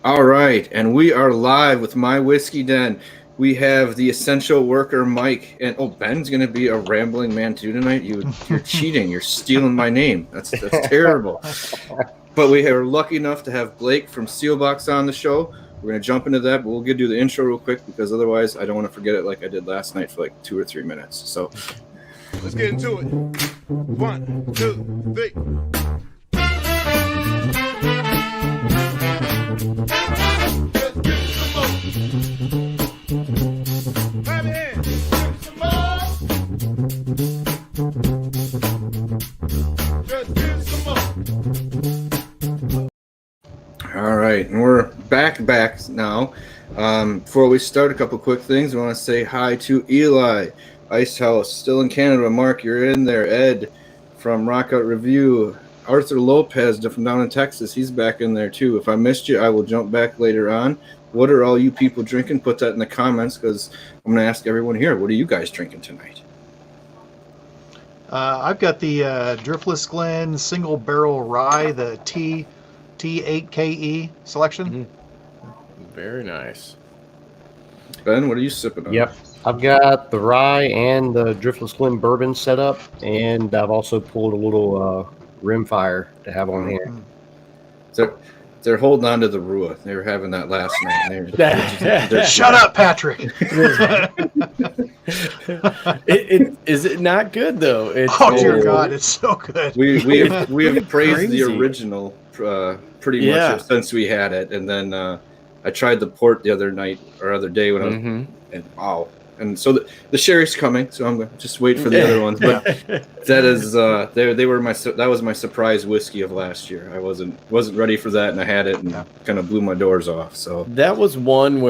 All right, and we are live with My Whiskey Den. We have the essential worker, Mike, and Ben's going to be a rambling man too tonight. You're cheating. You're stealing my name. That's terrible. But we are lucky enough to have Blake from Seelbach on the show. We're going to jump into that, but we'll do the intro real quick because otherwise I don't want to forget it like I did last night for like 2 or 3 minutes. So let's get into it. 1, 2, 3. All right, and we're back now. Before we start, a couple quick things. I want to say hi to Eli, Ice House, still in Canada. Mark, you're in there. Ed from Rockout Review. Arthur Lopez from down in Texas, he's back in there too. If I missed you, I will jump back later on. What are all you people drinking? Put that in the comments because I'm going to ask everyone here, what are you guys drinking tonight? I've got the Driftless Glen Single Barrel Rye, the T8KE selection. Mm-hmm. Very nice. Ben, what are you sipping on? Yep. I've got the rye and the Driftless Glen bourbon set up, and I've also pulled a little rimfire to have on hand. They're holding on to the Rua. They were having that last night. Shut up, Patrick. Is it not good though? Dear God, it's so good. We have praised the original pretty much since we had it, and then I tried the port the other day when I was, and wow. And so the sherry's coming, so I'm going to just wait for the other ones. But that is that was my surprise whiskey of last year. I wasn't ready for that, and I had it and kind of blew my doors off. So that was one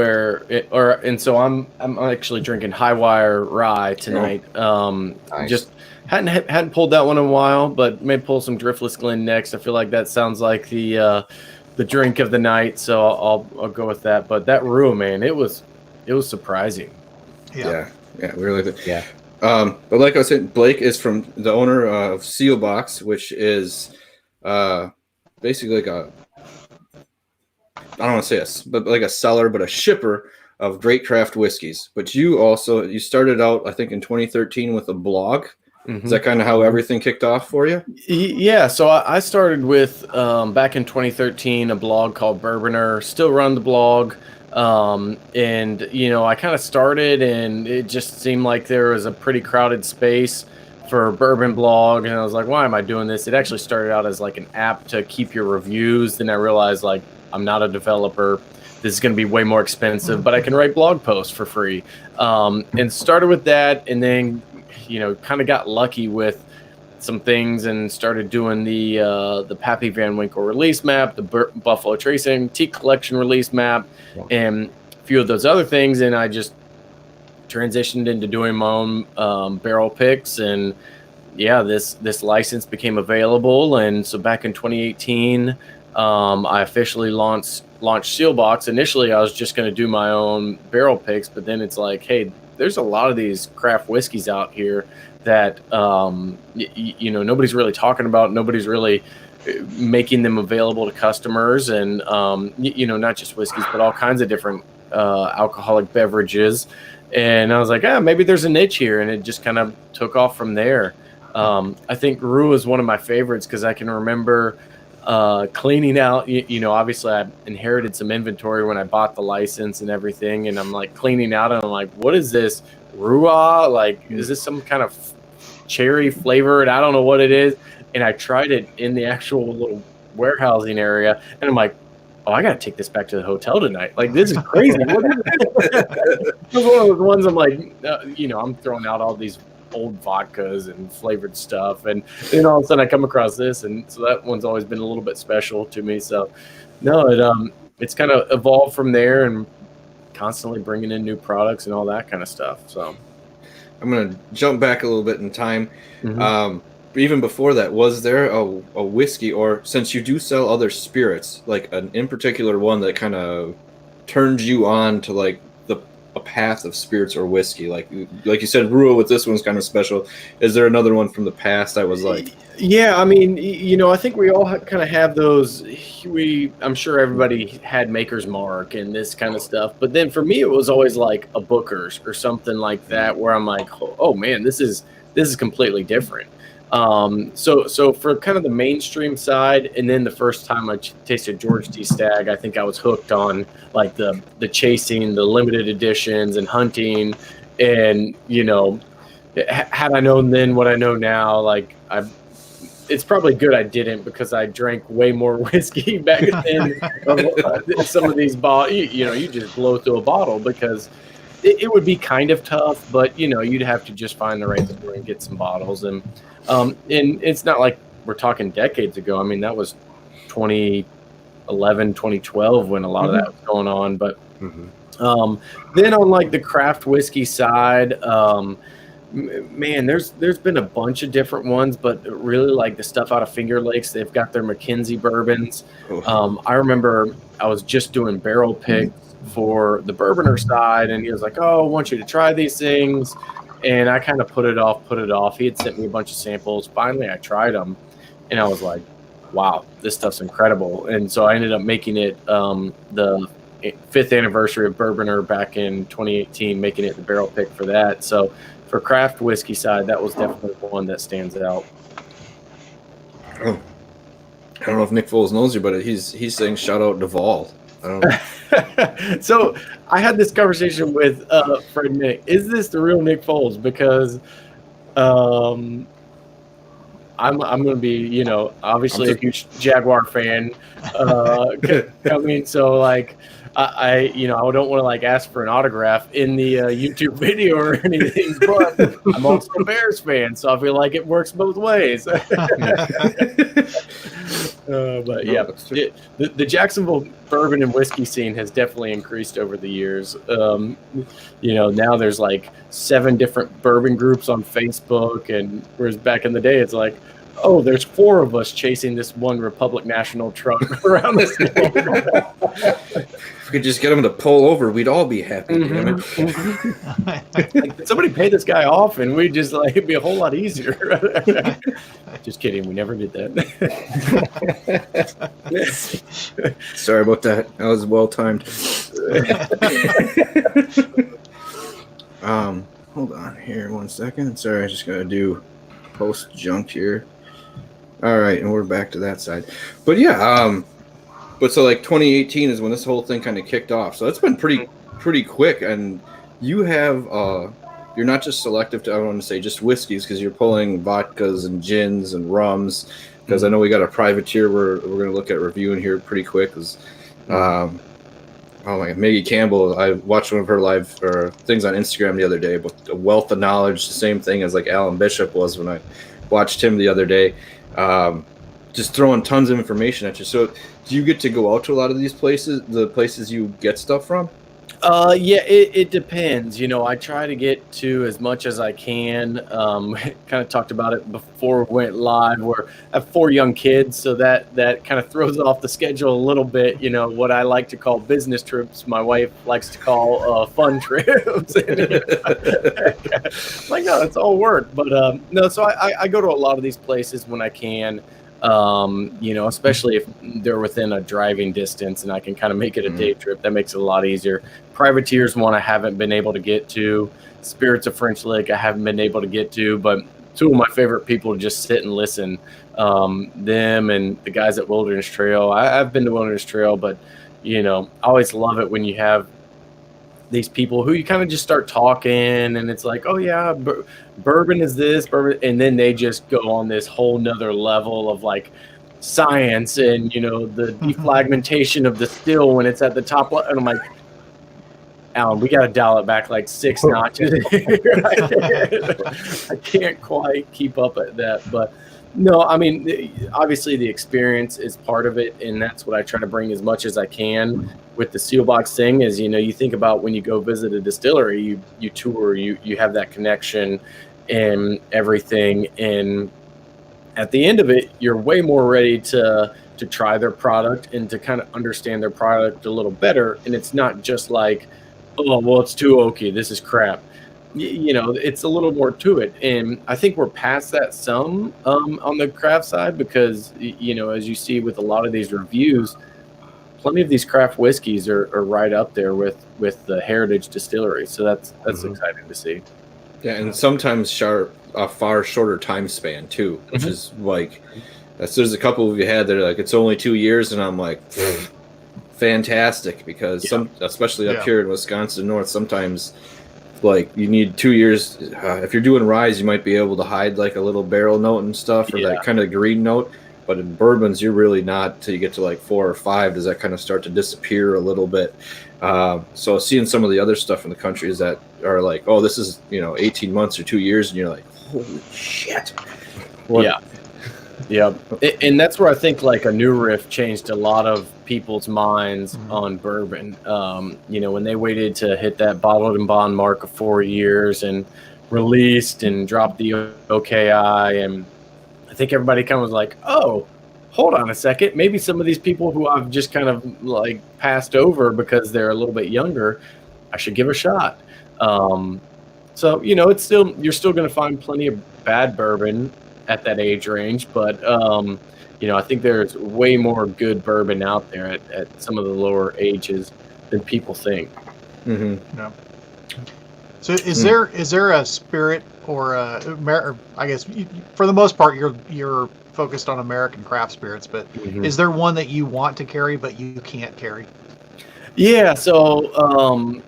so I'm actually drinking High Wire Rye tonight. Nice. Just hadn't pulled that one in a while, but may pull some Driftless Glen next. I feel like that sounds like the drink of the night, so I'll go with that. But that Rua, man, it was surprising. Yeah, we really did. Yeah. But like I was saying, Blake is from the owner of Seelbach, which is basically like I don't want to say but like a seller, but a shipper of great craft whiskeys. But you started out, I think, in 2013 with a blog. Mm-hmm. Is that kind of how everything kicked off for you? Yeah, so I started with, back in 2013, a blog called Bourbon. Still run the blog. And, I kind of started and it just seemed like there was a pretty crowded space for a bourbon blog. And I was like, why am I doing this? It actually started out as like an app to keep your reviews. Then I realized like, I'm not a developer. This is going to be way more expensive, but I can write blog posts for free. And started with that. And then, kind of got lucky with some things and started doing the Pappy Van Winkle release map, the Buffalo Trace Antique Collection release map, and a few of those other things. And I just transitioned into doing my own barrel picks. And this license became available. And so back in 2018, I officially launched Seelbach. Initially, I was just going to do my own barrel picks, but then it's like, hey, there's a lot of these craft whiskeys out here that nobody's really talking about. Nobody's really making them available to customers, and not just whiskeys, but all kinds of different alcoholic beverages. And I was like, maybe there's a niche here, and it just kind of took off from there. I think Rue is one of my favorites because I can remember cleaning out. Obviously I inherited some inventory when I bought the license and everything, and I'm like cleaning out, and I'm like, what is this? Rua? Like, is this some kind of cherry flavored? I don't know what it is. And I tried it in the actual little warehousing area, and I'm like, oh, I got to take this back to the hotel tonight. Like, this is crazy. It was one of those ones I'm like, I'm throwing out all these old vodkas and flavored stuff. And then all of a sudden I come across this. And so that one's always been a little bit special to me. So, no, it's kind of evolved from there and constantly bringing in new products and all that kind of stuff. So I'm going to jump back a little bit in time. Mm-hmm. Even before that, was there a whiskey, or since you do sell other spirits, like an in particular one that kind of turned you on to like a path of spirits or whiskey? Like you said, Rua with this one's kind of special. Is there another one from the past that was like? Yeah, I mean, I think we all kind of have those. I'm sure everybody had Maker's Mark and this kind of stuff. But then for me, it was always like a Booker's or something like that, where I'm like, oh man, this is completely different. So for kind of the mainstream side, and then the first time I tasted George D. Stagg, I think I was hooked on like the chasing, the limited editions, and hunting, and had I known then what I know now, like it's probably good I didn't, because I drank way more whiskey back then. Some of these bottles, you just blow through a bottle, because it would be kind of tough, but you'd have to just find the right store and get some bottles. And it's not like we're talking decades ago. I mean, that was 2011, 2012 when a lot of that was going on. But then on like the craft whiskey side, man, there's been a bunch of different ones, but really like the stuff out of Finger Lakes, they've got their Mackenzie bourbons. I remember I was just doing barrel picks for the bourboner side, and he was like, "Oh, I want you to try these things," and I kind of put it off. He had sent me a bunch of samples. Finally, I tried them, and I was like, "Wow, this stuff's incredible!" And so I ended up making it the 5th anniversary of Bourboner back in 2018, making it the barrel pick for that. So for craft whiskey side, that was definitely one that stands out. Oh, I don't know if Nick Foles knows you, but he's saying shout out Duvall. I don't know. So I had this conversation with Fred Nick. Is this the real Nick Foles? Because I'm going to be, obviously a huge Jaguar fan. I mean, so like I don't want to like ask for an autograph in the YouTube video or anything, but I'm also a Bears fan, so I feel like it works both ways. But yeah, the Jacksonville bourbon and whiskey scene has definitely increased over the years. Now there's like 7 different bourbon groups on Facebook, and whereas back in the day, it's like, oh, there's 4 of us chasing this one Republic National truck around this. If we could just get him to pull over, we'd all be happy. Like, did somebody pay this guy off, and we'd just like it'd be a whole lot easier. Just kidding, we never did that. Sorry about that. That was well timed. Hold on here 1 second. Sorry, I just gotta do post junk here. All right, and we're back to that side. But yeah, but so like 2018 is when this whole thing kind of kicked off. So it's been pretty quick, and you have you're not just selective to, I don't want to say just whiskeys, because you're pulling vodkas and gins and rums. Because I know we got a privateer we're going to look at reviewing here pretty quick. Because oh my God, Maggie Campbell, I watched one of her live things on Instagram the other day, but a wealth of knowledge, the same thing as like Alan Bishop was when I watched him the other day. Just throwing tons of information at you. So do you get to go out to a lot of these places, the places you get stuff from? Yeah, it depends. I try to get to as much as I can. Kind of talked about it before we went live, where I have 4 young kids, so that kind of throws off the schedule a little bit. What I like to call business trips, my wife likes to call fun trips. Like, no, it's all work. But no, so I go to a lot of these places when I can. Especially if they're within a driving distance and I can kind of make it a day trip. That makes it a lot easier. Privateer's one I haven't been able to get to. Spirits of French Lick I haven't been able to get to, but 2 of my favorite people to just sit and listen. Them and the guys at Wilderness Trail. I've been to Wilderness Trail, but I always love it when you have these people who you kind of just start talking, and it's like, oh yeah, bourbon is this, bourbon, and then they just go on this whole nother level of like science and the defragmentation of the still when it's at the top, and I'm like, Alan, we got to dial it back like 6 notches. I can't quite keep up at that, but no, I mean, obviously the experience is part of it, and that's what I try to bring as much as I can with the Seelbach thing. Is you think about when you go visit a distillery, you tour, you have that connection and everything, and at the end of it, you're way more ready to try their product and to kind of understand their product a little better. And it's not just like, oh, well, it's too oaky. This is crap. You know, it's a little more to it. And I think we're past that some on the craft side because, you know, as you see with a lot of these reviews, plenty of these craft whiskeys are right up there with the heritage distilleries. So that's exciting to see. Yeah, and sometimes a far shorter time span too, which is like, there's a couple of you had that are like, it's only 2 years, and I'm like, fantastic, because especially up here in Wisconsin North, sometimes like you need 2 years. If you're doing rye, you might be able to hide like a little barrel note and stuff, or that kind of green note. But in bourbons, you're really not till you get to like 4 or 5. Does that kind of start to disappear a little bit? So seeing some of the other stuff in the country is that are like, oh, this is 18 months or 2 years, and you're like, holy shit. Yeah, and that's where I think like a new riff changed a lot of people's minds on bourbon. When they waited to hit that bottled and bond mark of 4 years and released and dropped the OKI, and I think everybody kind of was like, oh, hold on a second. Maybe some of these people who I've just kind of like passed over because they're a little bit younger, I should give a shot. So, you're still going to find plenty of bad bourbon at that age range, but I think there's way more good bourbon out there at some of the lower ages than people think. Yeah. So is there a spirit or I guess for the most part you're focused on American craft spirits, but is there one that you want to carry but you can't carry? Yeah, so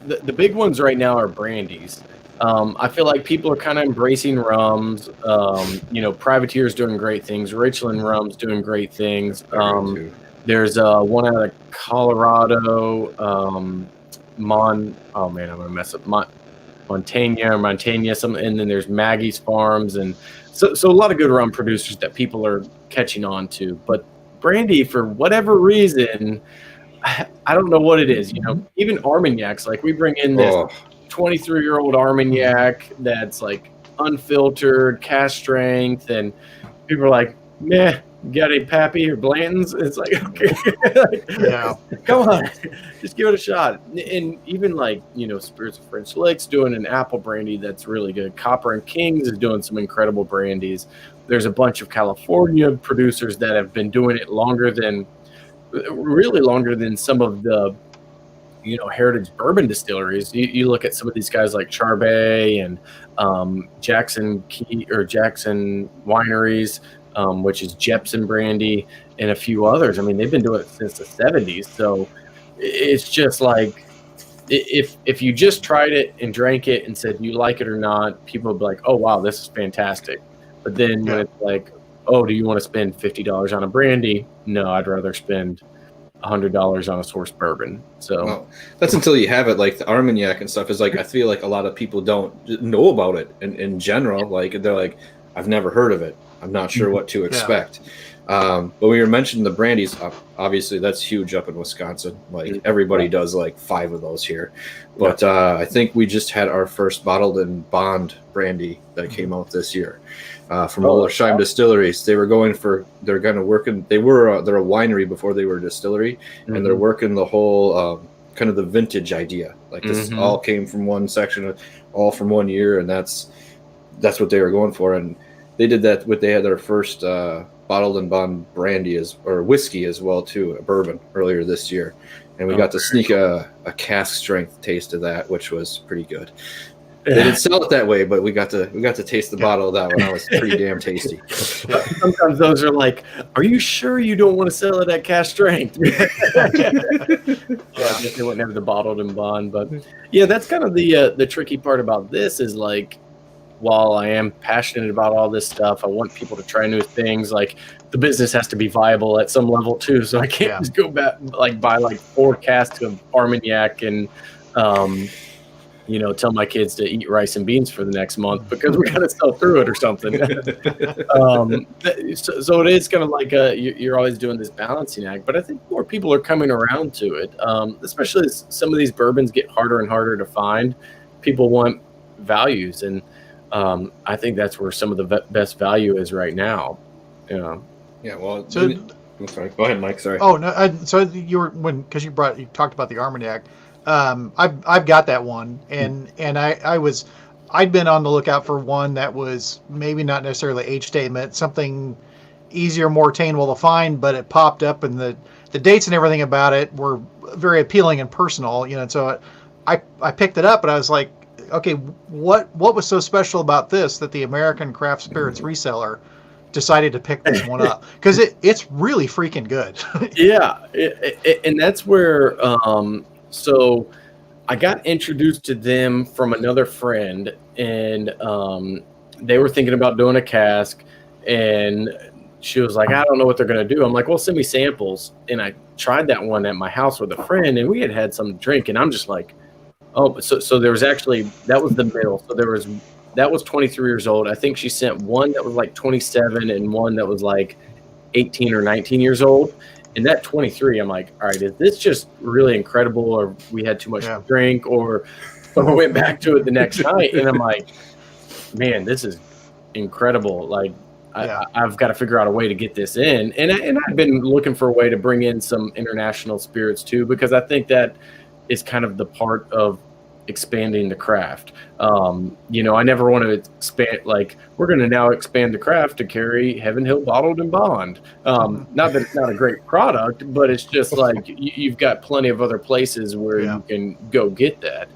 the big ones right now are brandies. I feel like people are kind of embracing rums. Privateer's doing great things. Richland Rum's doing great things. There's one out of Colorado, I'm gonna mess up Montaigne, and then there's Maggie's Farms, and so a lot of good rum producers that people are catching on to. But brandy, for whatever reason, I don't know what it is. Even Armagnacs, like we bring in this 23-year-old Armagnac that's like unfiltered, cask strength, and people are like, meh, you got any Pappy or Blanton's? It's like, okay, come on, just give it a shot. And even like, Spirits of French Licks doing an apple brandy that's really good. Copper and Kings is doing some incredible brandies. There's a bunch of California producers that have been doing it really longer than some of the heritage bourbon distilleries. You look at some of these guys like Charbet and Jackson Wineries, which is Jepson Brandy, and a few others. I mean, they've been doing it since the 70s. So it's just like, if you just tried it and drank it and said you like it or not, people would be like, oh, wow, this is fantastic. But then when it's like, oh, do you want to spend $50 on a brandy? No, I'd rather spend $100 on a sourced bourbon. So that's until you have it. Like the Armagnac and stuff is like, I feel like a lot of people don't know about it in general. Like they're like, I've never heard of it. I'm not sure what to expect. But when you mentioned the brandies, obviously that's huge up in Wisconsin. Like everybody does like 5 of those here. But I think we just had our first bottled and bond brandy that came out this year. From Ollersheim Distilleries. They're a winery before they were a distillery, and they're working the whole kind of the vintage idea. Like this all came from one section, all from 1 year, and that's what they were going for. And they did that. They had their first bottled and bond brandy or whiskey as well too, a bourbon earlier this year, and we got to sneak a cask strength taste of that, which was pretty good. They didn't sell it that way, but we got to taste the bottle of that one. That was pretty damn tasty. Sometimes those are like, are you sure you don't want to sell it at cask strength? I guess they wouldn't have the bottled and bond, but yeah, that's kind of the tricky part about this is like, while I am passionate about all this stuff, I want people to try new things. Like the business has to be viable at some level too, so I can't just go back buy like 4 casks of Armagnac and tell my kids to eat rice and beans for the next month because we got to sell through it or something. So it is kind of like you're always doing this balancing act, but I think more people are coming around to it, especially as some of these bourbons get harder and harder to find. People want values, and I think that's where some of the best value is right now. Yeah, well, I'm sorry. Go ahead, Mike. Sorry. Oh no. So because you talked about the Armagnac. I've got that one, and I'd been on the lookout for one that was maybe not necessarily age statement, something easier, more attainable to find, but it popped up, and the dates and everything about it were very appealing and personal, And so I picked it up, and I was like, okay, what was so special about this that the American Craft Spirits reseller decided to pick this one up? Because it's really freaking good. Yeah, and that's where so I got introduced to them from another friend, and they were thinking about doing a cask, and she was like, I don't know what they're going to do. I'm like, well, send me samples. And I tried that one at my house with a friend, and we had some to drink, and I'm just like, oh, so there was actually, that was the middle. So that was 23 years old. I think she sent one that was like 27 and one that was like 18 or 19 years old. And that 23, I'm like, all right, is this just really incredible, or we had too much to drink, or I went back to it the next night, and I'm like, man, this is incredible. Like, I've got to figure out a way to get this in. And I've been looking for a way to bring in some international spirits too, because I think that is kind of the part of expanding the craft. I never want to expand, like, we're going to now expand the craft to carry Heaven Hill bottled and bond. Not that it's not a great product, but it's just like you've got plenty of other places where you can go get that.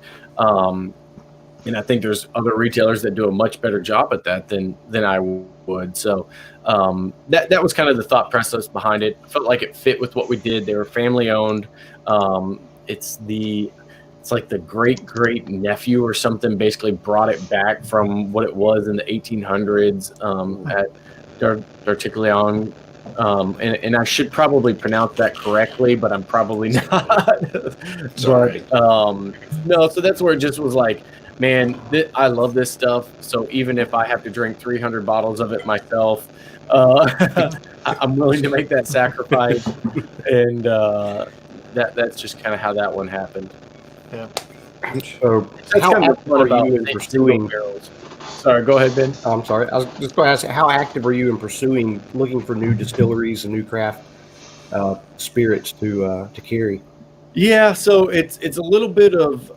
And I think there's other retailers that do a much better job at that than I would. So that was kind of the thought process behind it. I felt like it fit with what we did. They were family owned. It's like the great nephew or something basically brought it back from what it was in the 1800s at D'Artiguillon. And I should probably pronounce that correctly, but I'm probably not. Sorry. No, so that's where it just was like, man, I love this stuff. So even if I have to drink 300 bottles of it myself, I'm willing to make that sacrifice. And that's just kind of how that one happened. Yeah. So That's how kind of active fun are about you in pursuing? barrels. Sorry, go ahead, Ben. I'm sorry. I was just going to ask, how active are you in looking for new distilleries and new craft spirits to carry? Yeah, so it's a little bit of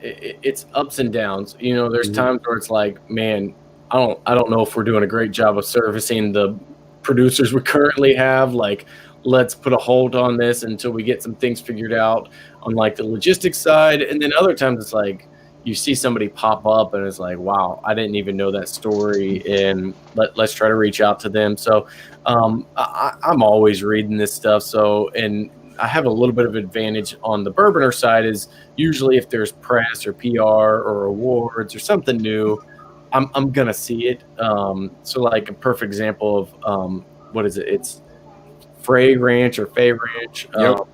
it's ups and downs. There's times where it's like, man, I don't know if we're doing a great job of servicing the producers we currently have. Like, let's put a hold on this until we get some things figured out on like the logistics side. And then other times it's like you see somebody pop up and it's like, wow, I didn't even know that story, and let's try to reach out to them. So I'm always reading this stuff. So, and I have a little bit of advantage on the Bourboner side is usually if there's press or PR or awards or something new, I'm gonna see it. So like a perfect example of what is it? It's Frey Ranch or Fay Ranch.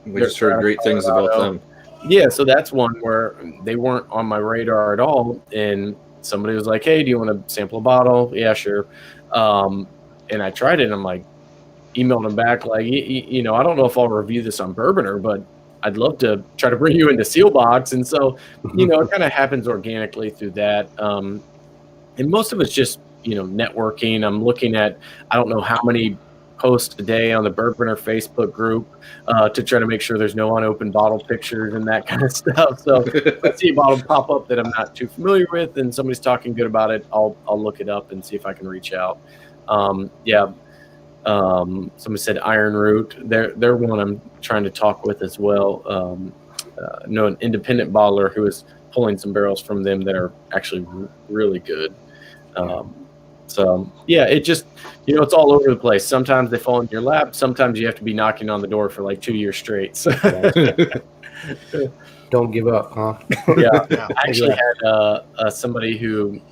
We just heard great things about them. Yeah, so that's one where they weren't on my radar at all, and somebody was like, hey, do you want to sample a bottle? Yeah, sure. And I tried it, and I'm like, emailed them back like, I don't know if I'll review this on Bourboner, but I'd love to try to bring you into Seelbach. And so, it kind of happens organically through that. And most of it's just, networking. I'm looking at, I don't know how many posts a day on the Bourboner Facebook group to try to make sure there's no unopened bottle pictures and that kind of stuff. So I see a bottle pop up that I'm not too familiar with and somebody's talking good about it, I'll look it up and see if I can reach out. Somebody said Iron Root. They're one I'm trying to talk with as well. An independent bottler who is pulling some barrels from them that are actually really good. So yeah, it just, it's all over the place. Sometimes they fall in your lap. Sometimes you have to be knocking on the door for like 2 years straight. So. Don't give up, huh? Yeah. I actually had somebody who,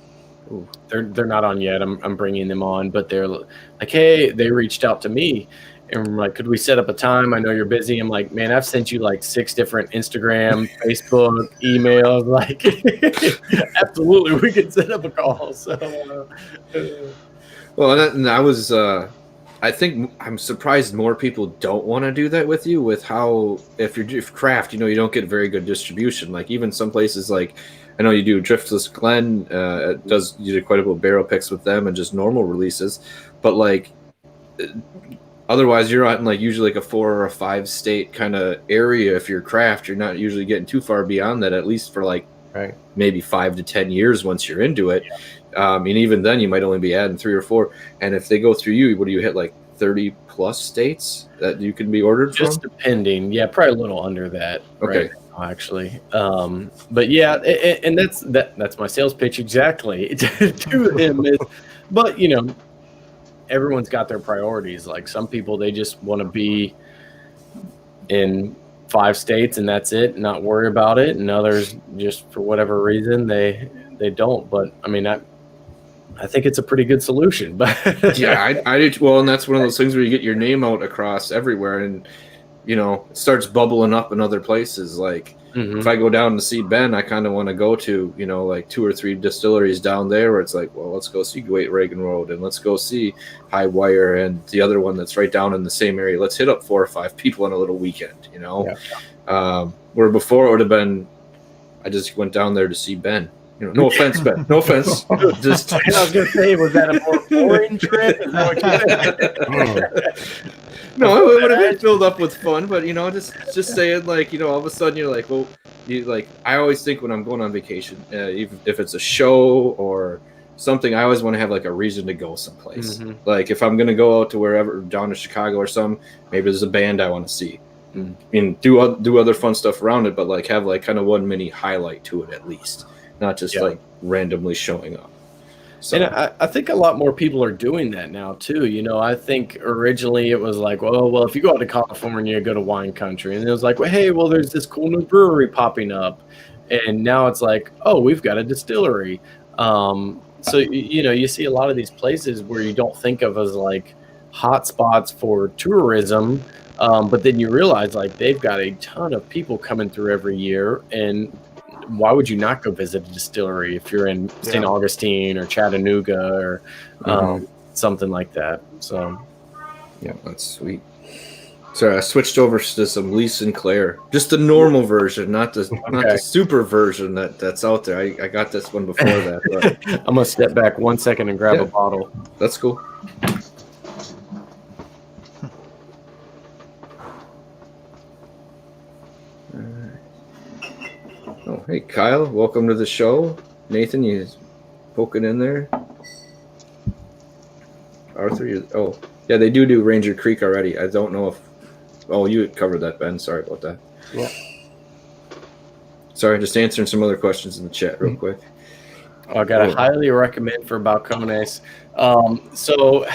they're not on yet. I'm bringing them on, but they're like, hey, they reached out to me and I'm like, could we set up a time? I know you're busy. I'm like, man, I've sent you like 6 different Instagram, Facebook, emails. Like, absolutely, we could set up a call. So, well, and I was, I think I'm surprised more people don't want to do that with you. With how if craft, you don't get very good distribution. Like even some places like. I know you do Driftless Glen, you did quite a couple of barrel picks with them and just normal releases, but like otherwise you're out in like usually like a 4 or a 5 state kind of area. If you're craft, you're not usually getting too far beyond that, at least for like maybe 5 to 10 years once you're into it. And even then you might only be adding 3 or 4. And if they go through you, what do you hit, like 30 plus states that you can be ordered just from? depending. Yeah, probably a little under that. Okay. Right now, actually. But yeah, and that's my sales pitch exactly to him is, but you know, everyone's got their priorities. Like some people, they just want to be in 5 states and that's it, not worry about it. And others, just for whatever reason, they don't. But I mean, I think it's a pretty good solution. But yeah, I do. Well, and that's one of those things where you get your name out across everywhere, and you know, it starts bubbling up in other places. Like if I go down to see Ben, I kind of want to go to, you know, like 2 or 3 distilleries down there where it's like, well, let's go see Great Reagan Road and let's go see High Wire and the other one that's right down in the same area. Let's hit up 4 or 5 people on a little weekend, you know. Where before it would have been, I just went down there to see Ben. You know, no offense, Ben. No offense. Just I was gonna say, was that a more boring trip? Is that what you said? No, it would have been filled up with fun, but you know, just saying, like, you know, all of a sudden you're like, well, you like, I always think when I'm going on vacation, even if it's a show or something, I always want to have like a reason to go someplace. Like if I'm gonna go out to wherever, down to Chicago or something, maybe there's a band I want to see, and do other fun stuff around it, but like have like kind of one mini highlight to it at least, not just like randomly showing up. So. And I think a lot more people are doing that now too. You know, I think originally it was like, well, if you go out to California, go to wine country, and it was like, well, hey, well, there's this cool new brewery popping up, and now it's like, oh, we've got a distillery. So you know, you see a lot of these places where you don't think of as like hot spots for tourism, but then you realize like they've got a ton of people coming through every year, and why would you not go visit a distillery if you're in St. Augustine or Chattanooga or something like that? So, yeah, that's sweet. Sorry, I switched over to some Lee Sinclair, just the normal version, not the super version that's out there. I got this one before that. But. I'm gonna step back 1 second and grab a bottle. That's cool. Oh, hey, Kyle. Welcome to the show. Nathan, you poking in there. Arthur, yeah, they do Ranger Creek already. I don't know if... Oh, you had covered that, Ben. Sorry about that. Yeah. Sorry, just answering some other questions in the chat real quick. I got to highly recommend for Balcones. So...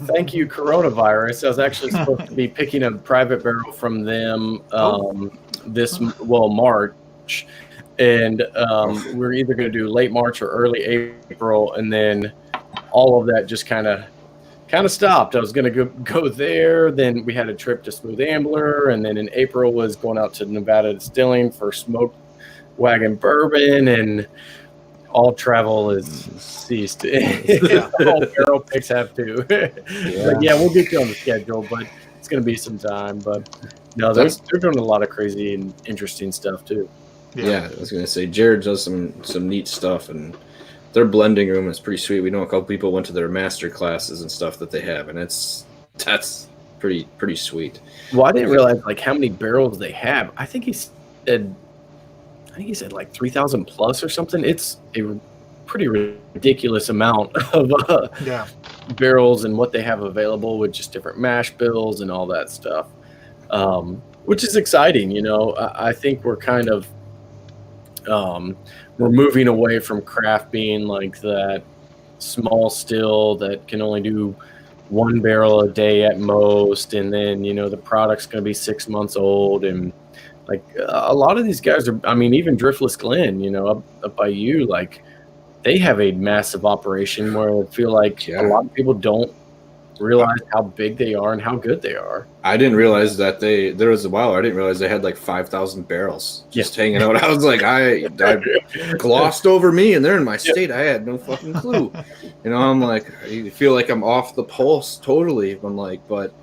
Thank you, coronavirus. I was actually supposed to be picking a private barrel from them March, and we're either going to do late March or early April, and then all of that just kind of stopped. I was going to go there, then we had a trip to Smooth Ambler, and then in April was going out to Nevada Distilling for Smoked Wagon Bourbon, and all travel is ceased. All barrel picks have to. But yeah, we'll get you on the schedule, but it's going to be some time. But no, they're doing a lot of crazy and interesting stuff too. Yeah, I was going to say Jared does some neat stuff, and their blending room is pretty sweet. We know a couple people went to their master classes and stuff that they have, and that's pretty sweet. Well, I didn't realize like how many barrels they have. I think he said like 3,000 plus or something. It's a pretty ridiculous amount of barrels and what they have available with just different mash bills and all that stuff, which is exciting. You know, I think we're kind of we're moving away from craft being like that small still that can only do 1 barrel a day at most, and then you know the product's going to be 6 months old, and like a lot of these guys are, I mean, even Driftless Glen, you know, up by you, like they have a massive operation where I feel like a lot of people don't realize how big they are and how good they are. I didn't realize that there was a while I didn't realize they had like 5,000 barrels just hanging out. I was like, I glossed over me, and they're in my state. I had no fucking clue. You know, I'm like, I feel like I'm off the pulse totally. I'm like, but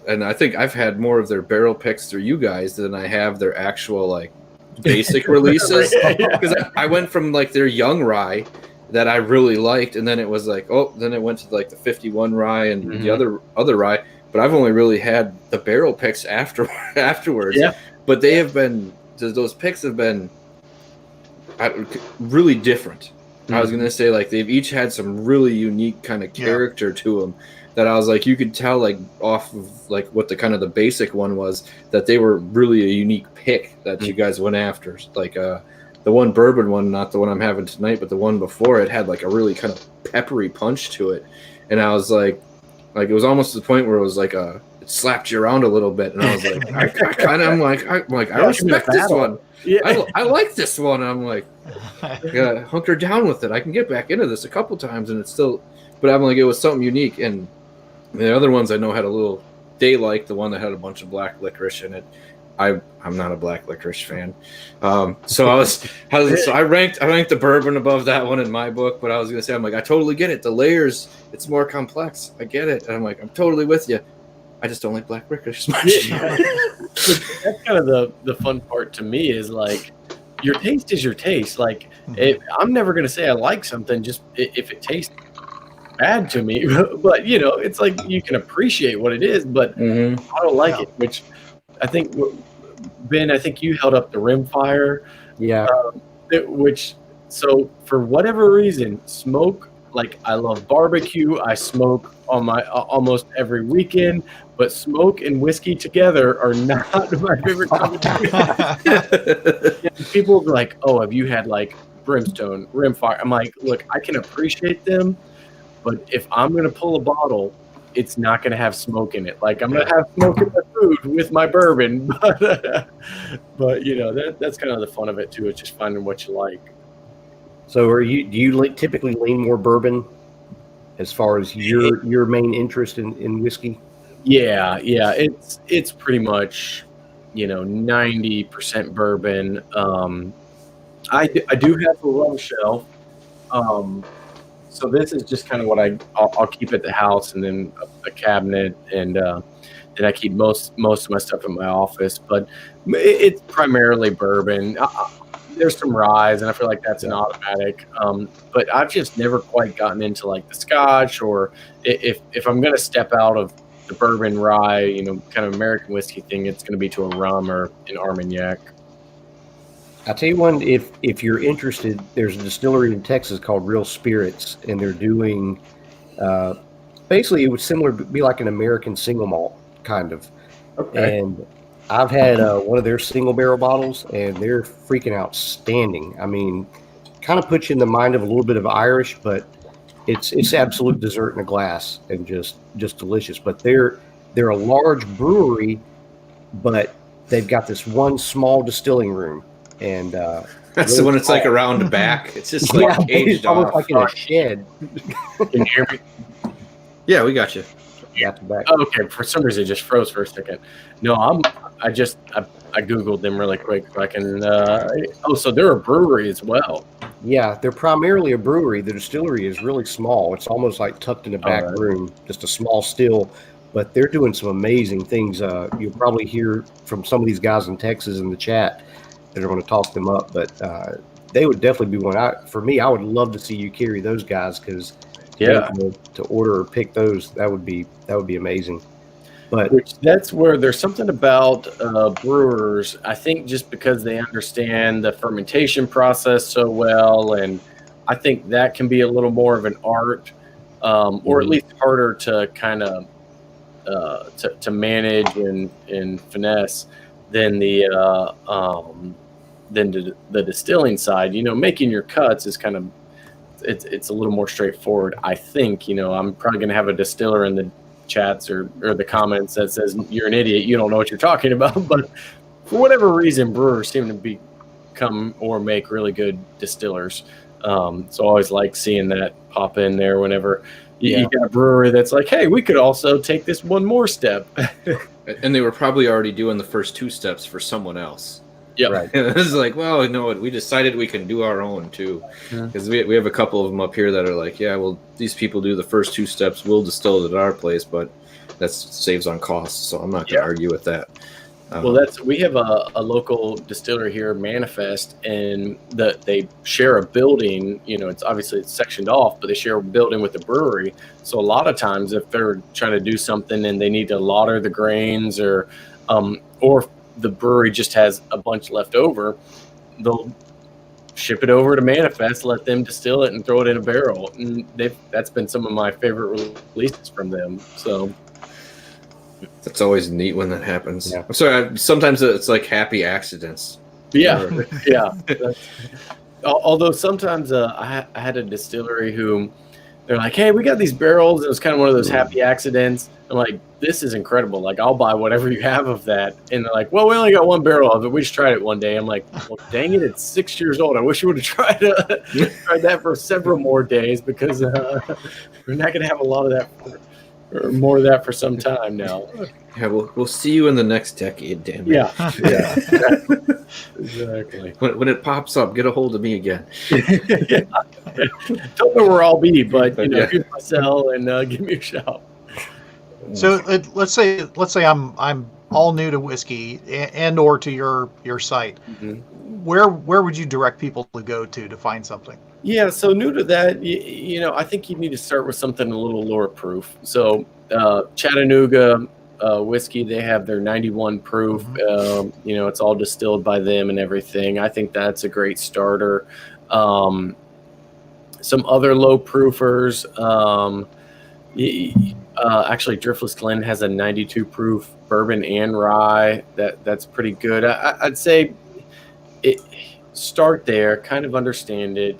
and I think I've had more of their barrel picks through you guys than I have their actual like basic releases. Because I went from like their young rye that I really liked, and then it was like, oh, then it went to like the 51 rye and the other rye. But I've only really had the barrel picks afterwards. Yeah. But they have been, those picks have been really different. I was gonna say, like, they've each had some really unique kind of character to them that I was like, you could tell, like, off of like what the kind of the basic one was, that they were really a unique pick that you guys went after. Like the one bourbon one, not the one I'm having tonight, but the one before, it had like a really kind of peppery punch to it, and I was like it was almost to the point where it was like it slapped you around a little bit, and I was like, I respect this one. Yeah. I like this one. I'm like, hunker down with it. I can get back into this a couple times, and it's still, but I'm like, it was something unique. And the other ones I know had a little, they like the one that had a bunch of black licorice in it. I'm not a black licorice fan, so I ranked the bourbon above that one in my book. But I was gonna say, I'm like, I totally get it. The layers, it's more complex. I get it. And I'm like, I'm totally with you. I just don't like black licorice much. That's kind of the fun part to me, is like, your taste is your taste. Like, I'm never going to say I like something just if it tastes bad to me. But, you know, it's like, you can appreciate what it is, but I don't like it, which I think, Ben, I think you held up the rimfire. Yeah. So for whatever reason, smoke, like, I love barbecue. I smoke on my almost every weekend, but smoke and whiskey together are not my favorite combination. People are like, oh, have you had like brimstone, rimfire? I'm like, look, I can appreciate them, but if I'm going to pull a bottle, it's not going to have smoke in it. Like, I'm going to have smoke in my food with my bourbon, but you know, that's kind of the fun of it too. It's just finding what you like. So do you typically lean more bourbon as far as your main interest in whiskey? Yeah. It's pretty much, you know, 90% bourbon. I do have a rum shelf. So this is just kind of what I'll keep at the house, and then a cabinet, and then I keep most of my stuff in my office. But it's primarily bourbon. There's some rye, and I feel like that's an automatic. But I've just never quite gotten into like the Scotch, or if I'm going to step out of the bourbon rye, you know, kind of American whiskey thing, it's going to be to a rum or an Armagnac. I'll tell you one, if you're interested, there's a distillery in Texas called Real Spirits, and they're doing, basically it would be like an American single malt, kind of. Okay. And I've had one of their single barrel bottles, and they're freaking outstanding. I mean, kind of puts you in the mind of a little bit of Irish, but it's absolute dessert in a glass, and just delicious. But they're a large brewery, but they've got this one small distilling room. And that's the one. It's like around the back. It's just like caged off, like in a shed. Can you hear me? Yeah, we got you. Back. Oh, okay. For some reason, it just froze for a second. No, I googled them really quick so I can. So they're a brewery as well. Yeah, they're primarily a brewery. The distillery is really small. It's almost like tucked in a back room, just a small still. But they're doing some amazing things. You'll probably hear from some of these guys in Texas in the chat that are going to talk them up. But they would definitely be one. For me, I would love to see you carry those guys, because to order or pick those, that would be amazing. But that's where there's something about brewers, I think, just because they understand the fermentation process so well, and I think that can be a little more of an art, or at least harder to kind of to manage and finesse than the distilling side. You know, making your cuts is kind of it's a little more straightforward, I think. You know, I'm probably going to have a distiller in the chats or the comments that says you're an idiot, you don't know what you're talking about. But for whatever reason, brewers seem to become or make really good distillers. So I always like seeing that pop in there whenever you got a brewery that's like, hey, we could also take this one more step. And they were probably already doing the first two steps for someone else. Yeah, right. It's like, well, no, we decided we can do our own too, because we have a couple of them up here that are like, yeah, well, these people do the first two steps, we'll distill it at our place, but that saves on costs, so I'm not going to argue with that. Well, we have a local distillery here, Manifest, and they share a building. It's sectioned off, but they share a building with the brewery. So a lot of times, if they're trying to do something and they need to lauter the grains, or the brewery just has a bunch left over, they'll ship it over to Manifest, let them distill it, and throw it in a barrel. And that's been some of my favorite releases from them. So. That's always neat when that happens. Yeah. I'm sorry. Sometimes it's like happy accidents. Yeah, yeah. Although sometimes I had a distillery who they're like, "Hey, we got these barrels." It was kind of one of those happy accidents. I'm like, "This is incredible! Like, I'll buy whatever you have of that." And they're like, "Well, we only got one barrel of it. We just tried it one day." I'm like, "Well, dang it! It's 6 years old. I wish you would have tried that for several more days because we're not going to have a lot of that." Or more of that for some time now. Yeah, we'll see you in the next decade, damn it. Yeah. Exactly. When it pops up, get a hold of me again. Don't know where I'll be, but here's my cell and give me a shout. So let's say I'm all new to whiskey and or to your site. Mm-hmm. Where would you direct people to go to find something? Yeah, so new to that, I think you need to start with something a little lower proof. So Chattanooga whiskey, they have their 91 proof. It's all distilled by them and everything. I think that's a great starter. Some other low proofers. Actually, Driftless Glen has a 92 proof bourbon and rye. That's pretty good. I'd say start there, kind of understand it.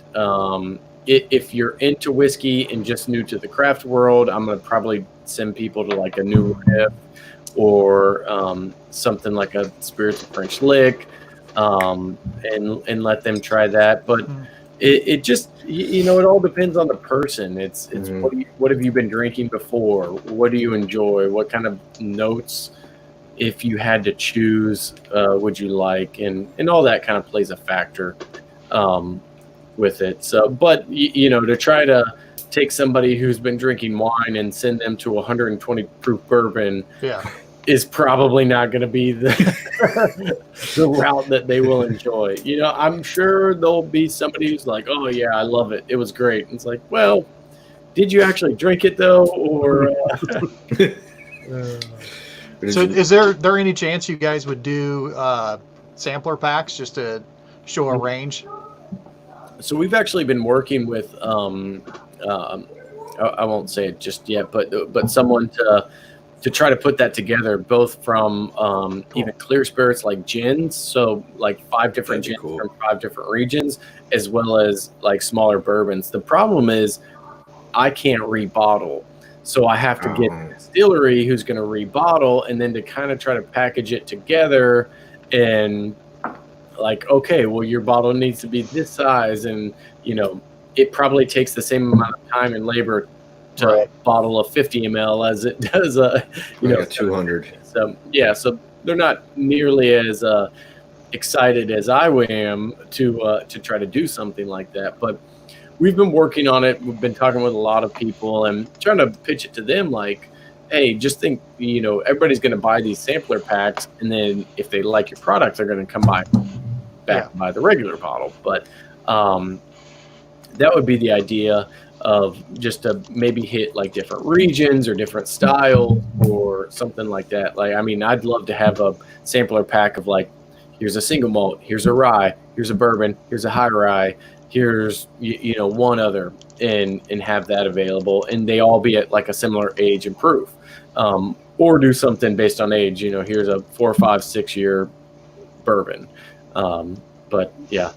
If you're into whiskey and just new to the craft world, I'm going to probably send people to like a New Riff or something like a Spirits of French Lick, and let them try that. But it just, it all depends on the person. It's what have you been drinking before? What do you enjoy? What kind of notes, if you had to choose, would you like? And all that kind of plays a factor with it. So, but, to try to take somebody who's been drinking wine and send them to 120 proof bourbon is probably not going to be the route that they will enjoy. I'm sure there'll be somebody who's like, "Oh yeah, I love it. It was great." And it's like, well, did you actually drink it though? Or so is there any chance you guys would do sampler packs just to show a range? So we've actually been working with I won't say it just yet, but someone to try to put that together, both from even clear spirits like gins, so like 5 different gins from 5 different regions, as well as like smaller bourbons. The problem is I can't rebottle, so I have to get a distillery who's going to rebottle, and then to kind of try to package it together and like, okay, well, your bottle needs to be this size, and it probably takes the same amount of time and labor to bottle a 50 ml as it does 200. So so they're not nearly as excited as I am to try to do something like that. But we've been working on it. We've been talking with a lot of people and trying to pitch it to them like, hey, just think, everybody's going to buy these sampler packs, and then if they like your product, they're going to come back and buy the regular bottle. But that would be the idea of just to maybe hit like different regions or different styles or something like that. Like, I mean, I'd love to have a sampler pack of like, here's a single malt, here's a rye, here's a bourbon, here's a high rye, here's, one other, and have that available. And they all be at like a similar age and proof, or do something based on age. Here's a 4, 5, 6 year bourbon. But yeah,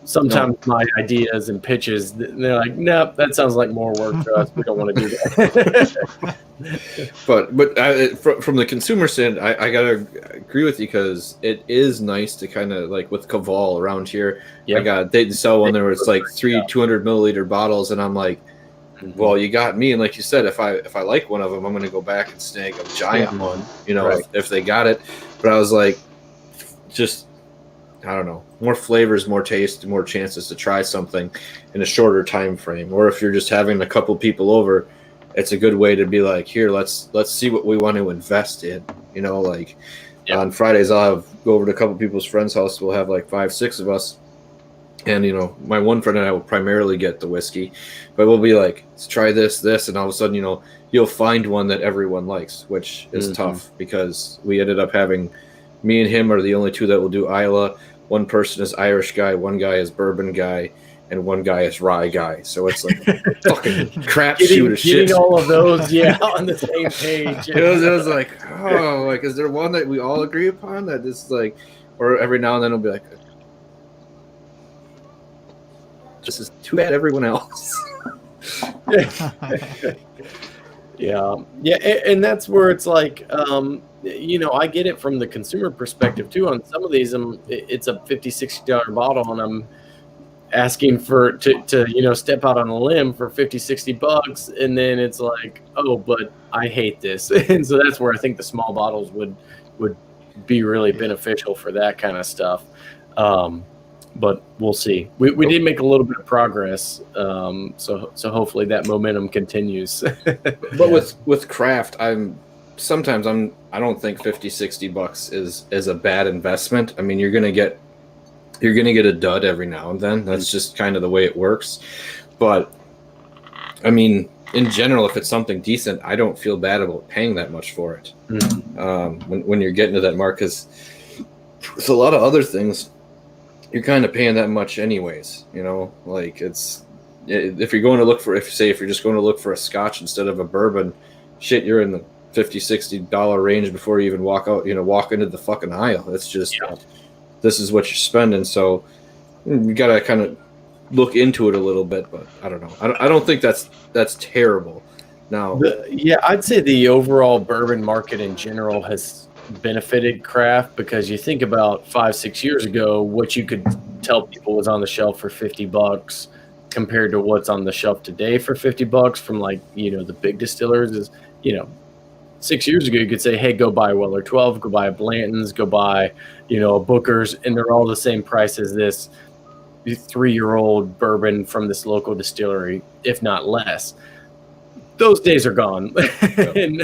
sometimes my ideas and pitches, they're like, nope, that sounds like more work for us. We don't want to do that. but from the consumer stand, I gotta agree with you, because it is nice to kind of like with Caval around here. They sell one there where it's like 3 200 milliliter bottles, and I'm like, well, you got me. And like you said, if I like one of them, I'm going to go back and snag a giant one, if they got it. But I was like, just, I don't know, more flavors, more taste, more chances to try something in a shorter time frame. Or if you're just having a couple people over, it's a good way to be like, here, let's see what we want to invest in. On Fridays, I'll go over to a couple people's friends' house. We'll have like 5, 6 of us. And, my one friend and I will primarily get the whiskey. But we'll be like, let's try this. And all of a sudden, you'll find one that everyone likes, which is tough because we ended up having, me and him are the only two that will do Isla. One person is Irish guy, one guy is bourbon guy, and one guy is rye guy. So it's like fucking crapshoot of shit. Getting all of those, on the same page. It was like, is there one that we all agree upon that is like, or every now and then it'll be like, this is too bad everyone else. And that's where it's like, I get it from the consumer perspective too. On some of these, it's a $50-$60 bottle, and I'm asking to step out on a limb for $50-$60, and then it's like, oh, but I hate this. And so that's where I think the small bottles would be really beneficial for that kind of stuff. But we'll see. We did make a little bit of progress, so hopefully that momentum continues. But with craft, I don't think $50-$60 is a bad investment. I mean, you're gonna get a dud every now and then. That's just kind of the way it works. But I mean, in general, if it's something decent, I don't feel bad about paying that much for it. When you're getting to that mark, because with a lot of other things, you're kind of paying that much anyways, like if you're going to look for, if you're just going to look for a scotch instead of a bourbon, shit, you're in the $50-$60 range before you even walk into the fucking aisle. It's just, this is what you're spending. So you got to kind of look into it a little bit, but I don't know. I don't think that's terrible. Now, I'd say the overall bourbon market in general has benefited craft, because you think about 5-6 years ago, what you could tell people was on the shelf for $50 compared to what's on the shelf today for $50 from the big distillers is, 6 years ago you could say, hey, go buy a Weller 12, go buy a Blanton's, go buy, a Booker's, and they're all the same price as this 3-year-old bourbon from this local distillery, if not less. Those days are gone. And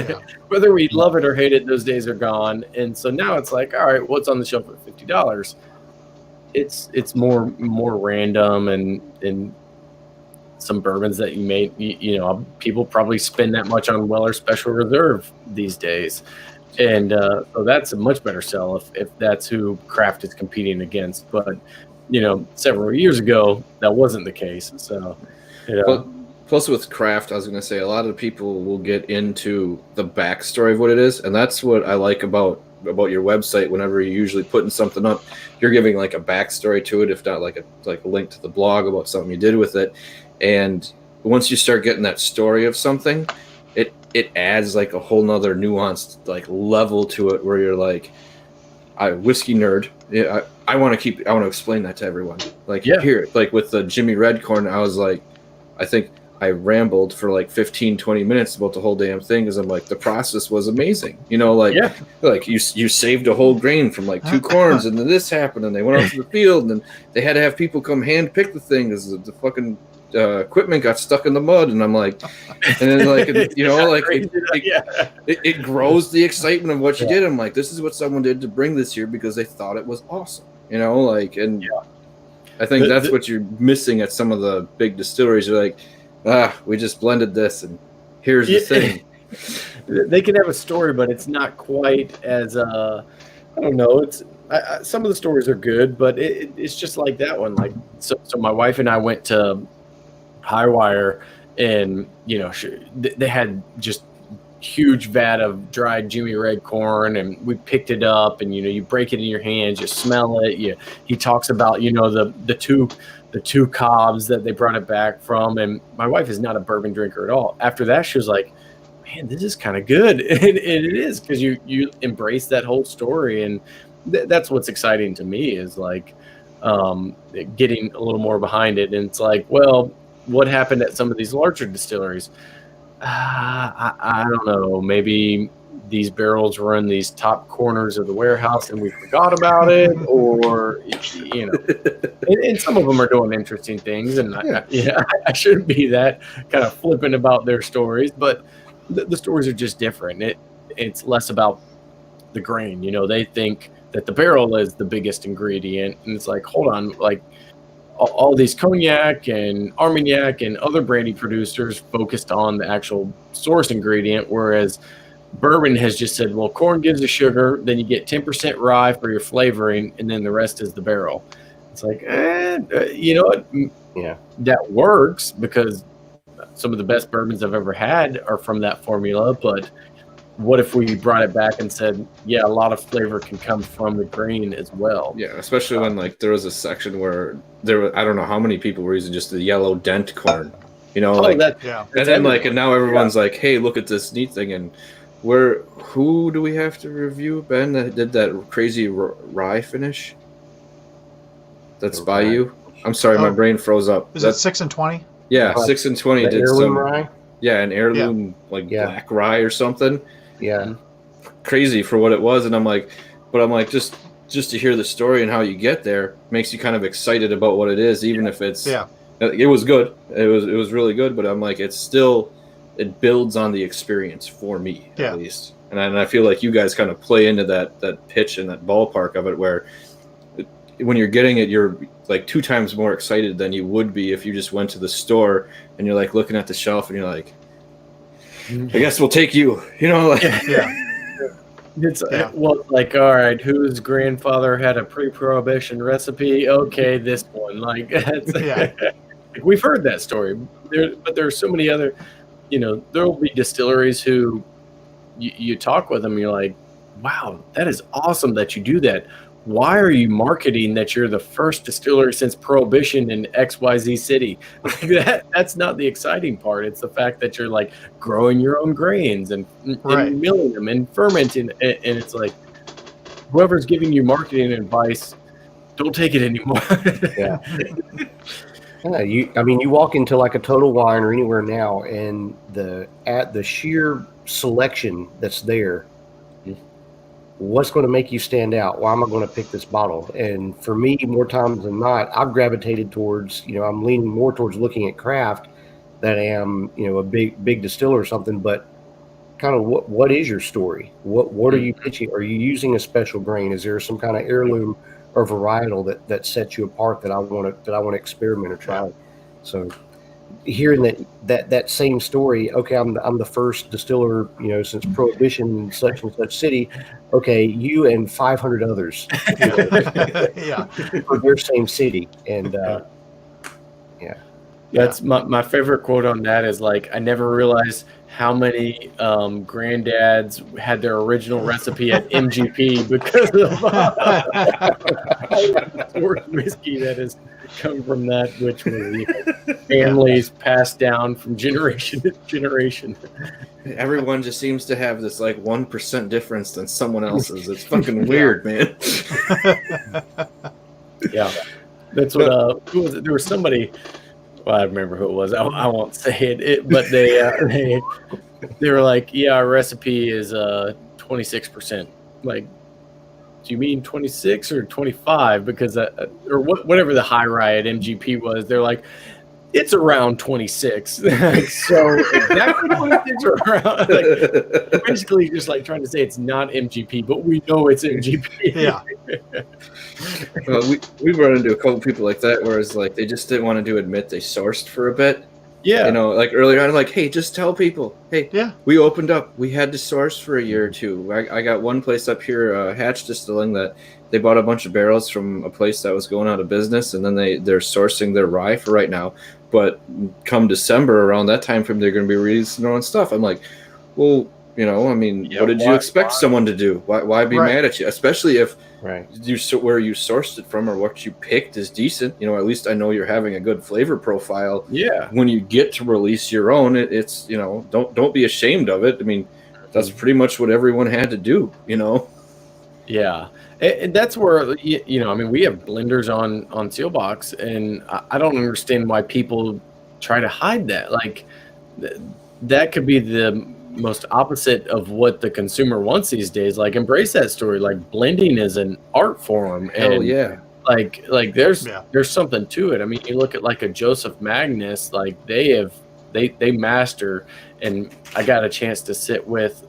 whether we love it or hate it, those days are gone. And so now it's like, all right, what's on the shelf at $50? It's more random, and some bourbons that you may, people probably spend that much on Weller Special Reserve these days. And so that's a much better sell if that's who craft is competing against. But, several years ago, that wasn't the case. So, plus with craft, I was going to say, a lot of people will get into the backstory of what it is, and that's what I like about your website. Whenever you're usually putting something up, you're giving like a backstory to it, if not like a link to the blog about something you did with it. And once you start getting that story of something, it adds like a whole nother nuanced like level to it, where you're like, whiskey nerd. Yeah, I want to explain that to everyone. Like here, like with the Jimmy Redcorn, I was like, I think I rambled for like 15-20 minutes about the whole damn thing, because I'm like, the process was amazing. Like you saved a whole grain from like 2 corns, and then this happened, and they went out to the field, and then they had to have people come hand pick the thing because the fucking equipment got stuck in the mud. And I'm like, and then like, it grows the excitement of what you did. I'm like, this is what someone did to bring this here because they thought it was awesome, I think that's what you're missing at some of the big distilleries. You're like, we just blended this, and here's the thing. They can have a story, but it's not quite as I don't know. It's some of the stories are good, but it's just like that one. Like so my wife and I went to Highwire, and they had just huge vat of dried Jimmy Red corn, and we picked it up, and you break it in your hands, you smell it. He talks about the two cobs that they brought it back from, and my wife is not a bourbon drinker at all. After that, she was like, man, this is kind of good. And it is, because you embrace that whole story, and that's what's exciting to me, is like getting a little more behind it. And it's like, well, what happened at some of these larger distilleries? I don't know. Maybe these barrels were in these top corners of the warehouse and we forgot about it, or and some of them are doing interesting things, and I shouldn't be that kind of flippant about their stories, but the stories are just different. It's less about the grain. You know, they think that the barrel is the biggest ingredient, and it's like, hold on, like all these cognac and Armagnac and other brandy producers focused on the actual source ingredient, whereas bourbon has just said, well, corn gives you sugar, then you get 10% rye for your flavoring, and then the rest is the barrel. It's like, you know what? Yeah. That works because some of the best bourbons I've ever had are from that formula. But what if we brought it back and said, yeah, a lot of flavor can come from the grain as well? Yeah, especially when like there was a section where there were, I don't know how many people were using just the yellow dent corn, you know, like Yeah. and then like, and now everyone's like, hey, look at this neat thing. And who do we have to review, Ben, that did that crazy rye finish? That's by you. I'm sorry, my brain froze up. Is that 6 and 20? Yeah, 6 and 20 The did heirloom some rye? Yeah, an heirloom black rye or something. Yeah. Crazy for what it was, and I'm like, just to hear the story and how you get there makes you kind of excited about what it is, even if it's it was good. It was really good, but I'm like, it builds on the experience for me at least, and I feel like you guys kind of play into that pitch and that ballpark of it, where when you're getting it, you're like 2 times more excited than you would be if you just went to the store and you're like looking at the shelf and you're like, I guess we'll take you, you know, like It's well, like, all right, whose grandfather had a pre-prohibition recipe? Okay, this one. Like, we've heard that story, but there's so many other. You know, there will be distilleries who you talk with them, and you're like, wow, that is awesome that you do that. Why are you marketing that you're the first distillery since Prohibition in XYZ city? Like that's not the exciting part. It's the fact that you're like growing your own grains and milling them and fermenting. And it's like, whoever's giving you marketing advice, don't take it anymore. Yeah. You walk into like a Total Wine or anywhere now, and the sheer selection that's there. What's going to make you stand out? Why am I going to pick this bottle? And for me, more times than not, I've gravitated towards, I'm leaning more towards looking at craft than I am, a big distiller or something. But kind of what is your story? What are you pitching? Are you using a special grain? Is there some kind of heirloom or varietal that sets you apart that I want to experiment or try? So hearing that same story, okay, I'm the first distiller, since Prohibition in such and such city. Okay, you and 500 others, for their same city, and that's my favorite quote on that is like, I never realized how many granddads had their original recipe at MGP because of whiskey that has come from that, which was families passed down from generation to generation. Everyone just seems to have this like 1% difference than someone else's. It's fucking weird, man. Yeah, that's what. Who was it? There was somebody. Well, I remember who it was. I won't say it, but they were like, yeah, our recipe is 26%. Like, do you mean 26 or 25? Because or whatever the high rye at MGP was, they're like, it's around 26. So exactly 26 or around. Like, basically, just like trying to say it's not MGP, but we know it's MGP. Yeah. We run into a couple people like that, where it's like they just didn't want to admit they sourced for a bit. Yeah. Like earlier on, I'm like, hey, just tell people, hey, we opened up. We had to source for a year or two. I got one place up here, Hatch Distilling, that they bought a bunch of barrels from a place that was going out of business, and then they're sourcing their rye for right now. But come December, around that time frame, they're going to be releasing their own stuff. I'm like, well, what did you expect someone to do? Why be mad at you? Especially if where you sourced it from or what you picked is decent. At least I know you're having a good flavor profile. Yeah. When you get to release your own, it's don't be ashamed of it. I mean, that's pretty much what everyone had to do. Yeah. And that's where, we have blenders on Seelbach, and I don't understand why people try to hide that. Like, that could be the most opposite of what the consumer wants these days. Like, embrace that story. Like, blending is an art form. Hell yeah. Like there's something to it. I mean, you look at like a Joseph Magnus, like they master, and I got a chance to sit with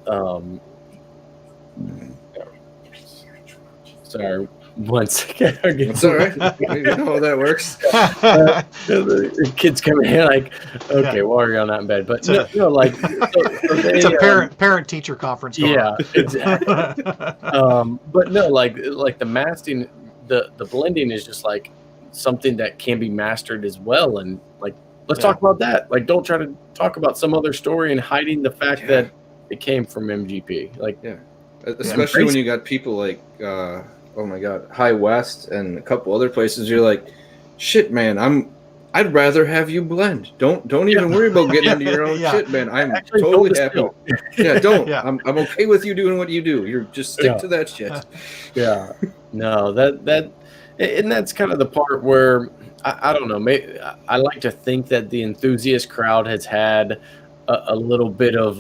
Sorry, 1 second. It's all right. You know how that works. The kids come in like, okay, Yeah. why are y'all not in bed? But So- no, like It's a parent teacher conference. Going yeah, on. exactly. But no, like the masting, the blending is just like something that can be mastered as well. And like, let's talk about that. Like, don't try to talk about some other story and hiding the fact that it came from MGP. Like, especially when you got people like, oh my God, High West and a couple other places. You're like, shit, man, I'd rather have you blend. Don't even worry about getting into your own shit, man. I'm actually, totally don't happy. Yeah, don't. Yeah. I'm okay with you doing what you do. You're just stick to that shit. yeah, no, that, and that's kind of the part where I don't know. Maybe I like to think that the enthusiast crowd has had a little bit of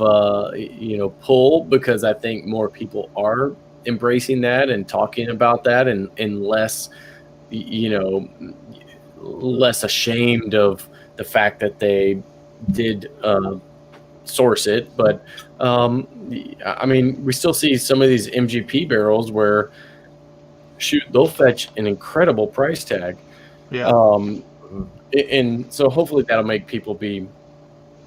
pull, because I think more people are embracing that and talking about that, and less less ashamed of the fact that they did source it. But I mean, we still see some of these MGP barrels where they'll fetch an incredible price tag. And so hopefully that'll make people be,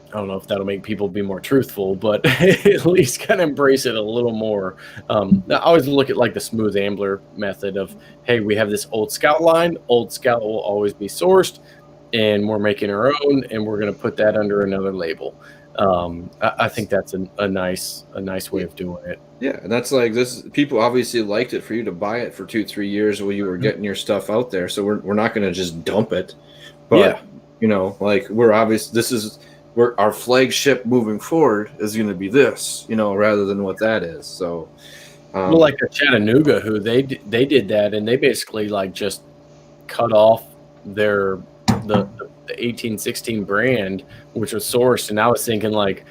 I don't know if that'll make people be more truthful, but at least kind of embrace it a little more. I always look at like the smooth ambler method of, hey, we have this Old Scout line. Old Scout will always be sourced, and we're making our own, and we're going to put that under another label. I think that's a nice way of doing it. Yeah, and that's like this. People obviously liked it for you to buy it for 2-3 years while you were getting your stuff out there. So we're not going to just dump it. But like we're obvious. Our flagship moving forward is going to be this, rather than what that is. So, well, like a Chattanooga, who they did that, and they basically like just cut off the 1816 brand, which was sourced. And I was thinking, like,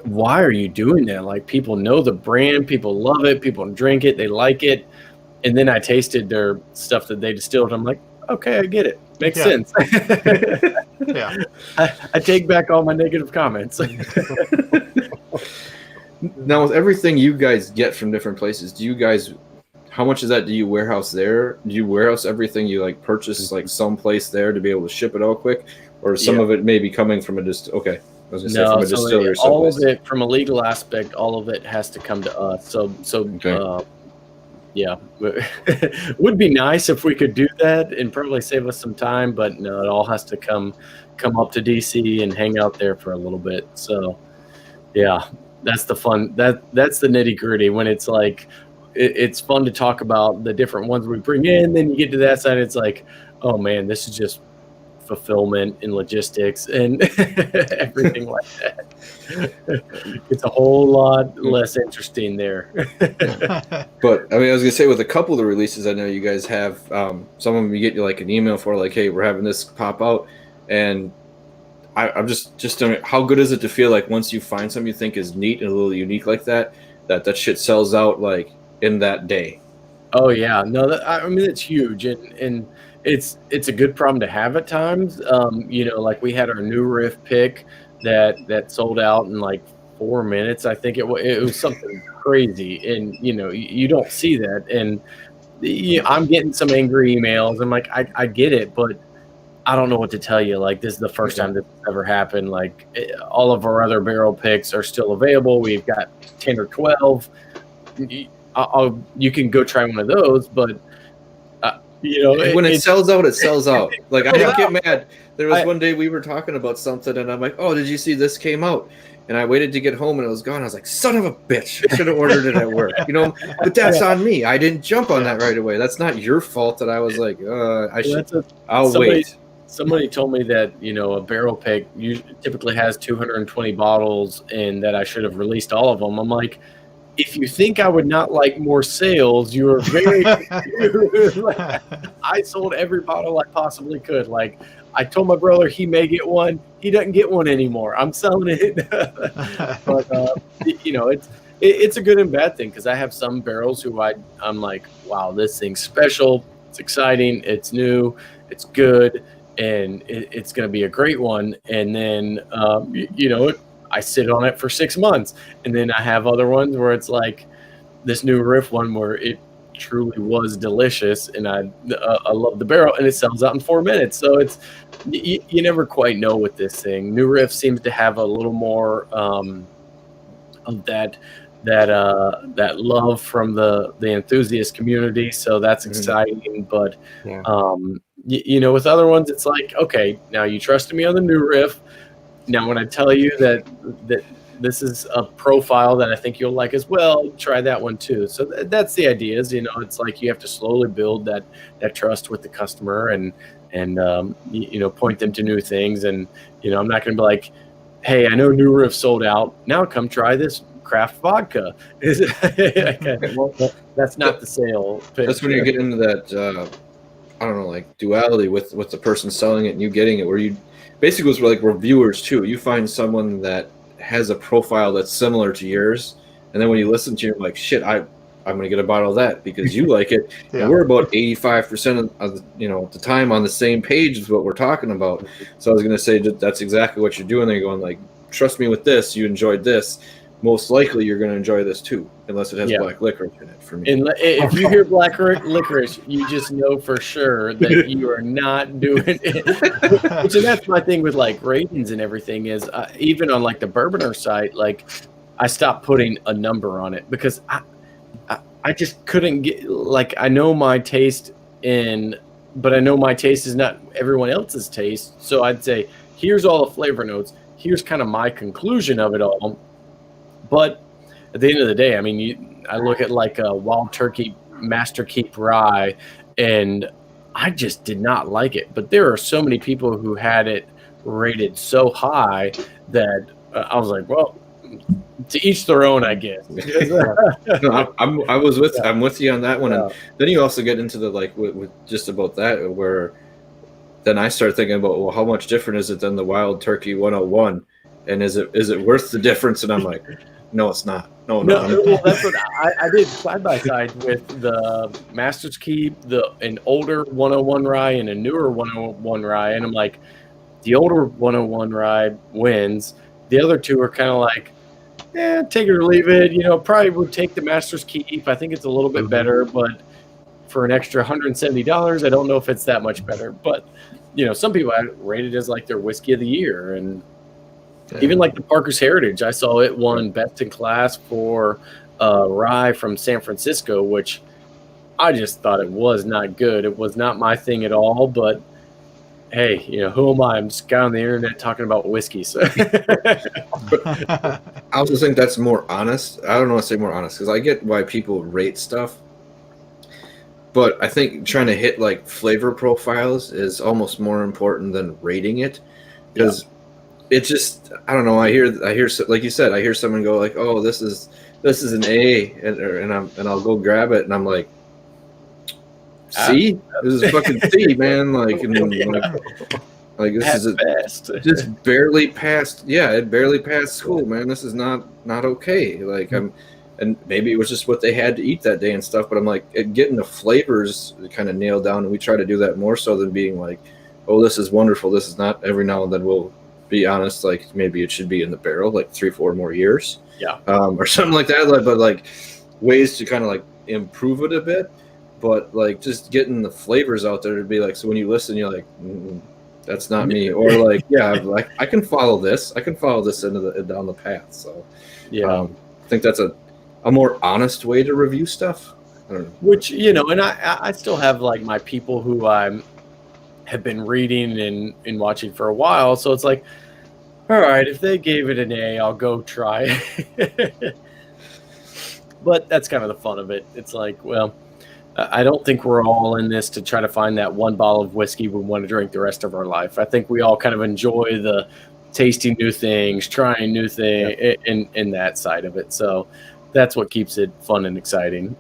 why are you doing that? Like, people know the brand, people love it, people drink it, they like it. And then I tasted their stuff that they distilled. I'm like, okay, I get it. Makes sense. I take back all my negative comments. Now, with everything you guys get from different places, how much of that do you warehouse there? Do you warehouse everything you like purchase like someplace there to be able to ship it all quick, or some of it may be coming from a distillery? Distillery. All of it, from a legal aspect, all of it has to come to us. So yeah, would be nice if we could do that and probably save us some time, but no, it all has to come up to DC and hang out there for a little bit. So yeah, that's the fun. That's the nitty gritty, when it's like, it's fun to talk about the different ones we bring in. Then you get to that side, it's like, oh man, this is just fulfillment and logistics and everything like that. It's a whole lot less interesting there. But I mean, I was gonna say, with a couple of the releases I know you guys have, some of them you get like an email for, like, hey, we're having this pop out, and I'm just how good is it to feel like once you find something you think is neat and a little unique like that shit sells out like in that day? Oh yeah, no, I mean, it's huge, and it's a good problem to have at times. Like we had our new riff pick that sold out in like 4 minutes. I think it was something crazy, and you don't see that. And I'm getting some angry emails. I'm like, I get it, but I don't know what to tell you. Like, this is the first time this has ever happened. Like, all of our other barrel picks are still available. We've got 10 or 12. You can go try one of those, but when it sells out, it sells out. Like, I didn't get mad. There was one day we were talking about something, and I'm like, oh, did you see this came out? And I waited to get home, and it was gone. I was like, son of a bitch. I should have ordered it at work. But that's on me. I didn't jump on that right away. That's not your fault that I was like, I'll wait. Somebody told me that, a barrel pick typically has 220 bottles and that I should have released all of them. I'm like, if you think I would not like more sales, you are very confused. I sold every bottle I possibly could. Like, I told my brother he may get one. He doesn't get one anymore. I'm selling it. But, it's a good and bad thing, because I have some barrels who I'm like, wow, this thing's special. It's exciting. It's new. It's good. And it's going to be a great one. And then, I sit on it for 6 months. And then I have other ones where it's like this new riff one where truly was delicious, and I love the barrel, and it sells out in 4 minutes. So it's you never quite know with this thing. New Riff seems to have a little more of that love from the enthusiast community, so that's exciting. But with other ones, it's like, okay, now you trusted me on the New Riff. Now when I tell you that this is a profile that I think you'll like as well, try that one too. So that's the idea. Is it's like you have to slowly build that trust with the customer and point them to new things. And I'm not going to be like, hey, I know New Riff sold out. Now come try this craft vodka. Well, that's not the sale pitch. That's when you get into that I don't know, like duality with the person selling it and you getting it, where you basically was like reviewers too. You find someone that has a profile that's similar to yours, and then when you listen to it, you're like, shit, I'm gonna get a bottle of that because you like it. And we're about 85% of the time on the same page is what we're talking about. So I was gonna say that's exactly what you're doing. They're going like, trust me with this, you enjoyed this, most likely you're going to enjoy this too, unless it has black licorice in it for me. And if you hear black licorice, you just know for sure that you are not doing it. So that's my thing with like ratings and everything is even on like the Bourboner site, like I stopped putting a number on it because I just couldn't get, like, I know my taste but I know my taste is not everyone else's taste. So I'd say, here's all the flavor notes. Here's kind of my conclusion of it all. But at the end of the day, I mean, I look at like a Wild Turkey Master Keep Rye, and I just did not like it. But there are so many people who had it rated so high that I was like, well, to each their own, I guess. No, I'm with you on that one. And then you also get into the like with just about that, where then I start thinking about, well, how much different is it than the Wild Turkey 101, and is it worth the difference? And I'm like, no, it's not. No. Well, that's what I did side by side with the Master's Keep, an older 101 rye and a newer 101 rye, and I'm like, the older 101 rye wins. The other two are kind of like, take it or leave it. Probably would take the Master's Keep. I think it's a little bit better, but for an extra $170, I don't know if it's that much better. But some people rate it as like their whiskey of the year, and even like the Parker's Heritage, I saw it won best in class for rye from San Francisco, which I just thought it was not good. It was not my thing at all. But hey, who am I? I'm just a guy on the internet talking about whiskey. So. I also think that's more honest. I don't want to say more honest because I get why people rate stuff, but I think trying to hit like flavor profiles is almost more important than rating it, because it just, I don't know. I hear like you said, I hear someone go like, "Oh, this is an A," and I'll go grab it, and I'm like, C? This is fucking C, man. Like this is best. Just barely passed. Yeah, it barely passed school, man. This is not okay. Like and maybe it was just what they had to eat that day and stuff. But I'm like, getting the flavors kind of nailed down, and we try to do that more so than being like, oh, this is wonderful. This is not. Every now and then we'll be honest, like maybe it should be in the barrel like 3-4 more years, or something like that. But like ways to kind of like improve it a bit. But like just getting the flavors out there to be like, so when you listen, you're like, that's not me, or like, like I can follow this. I can follow this down the path. So I think that's a more honest way to review stuff. I don't know. Which and I still have like my people who I have been reading and watching for a while. So it's like, all right, if they gave it an A, I'll go try it. But that's kind of the fun of it. It's like, well, I don't think we're all in this to try to find that one bottle of whiskey we want to drink the rest of our life. I think we all kind of enjoy the tasting new things, trying new things, in that side of it. So that's what keeps it fun and exciting.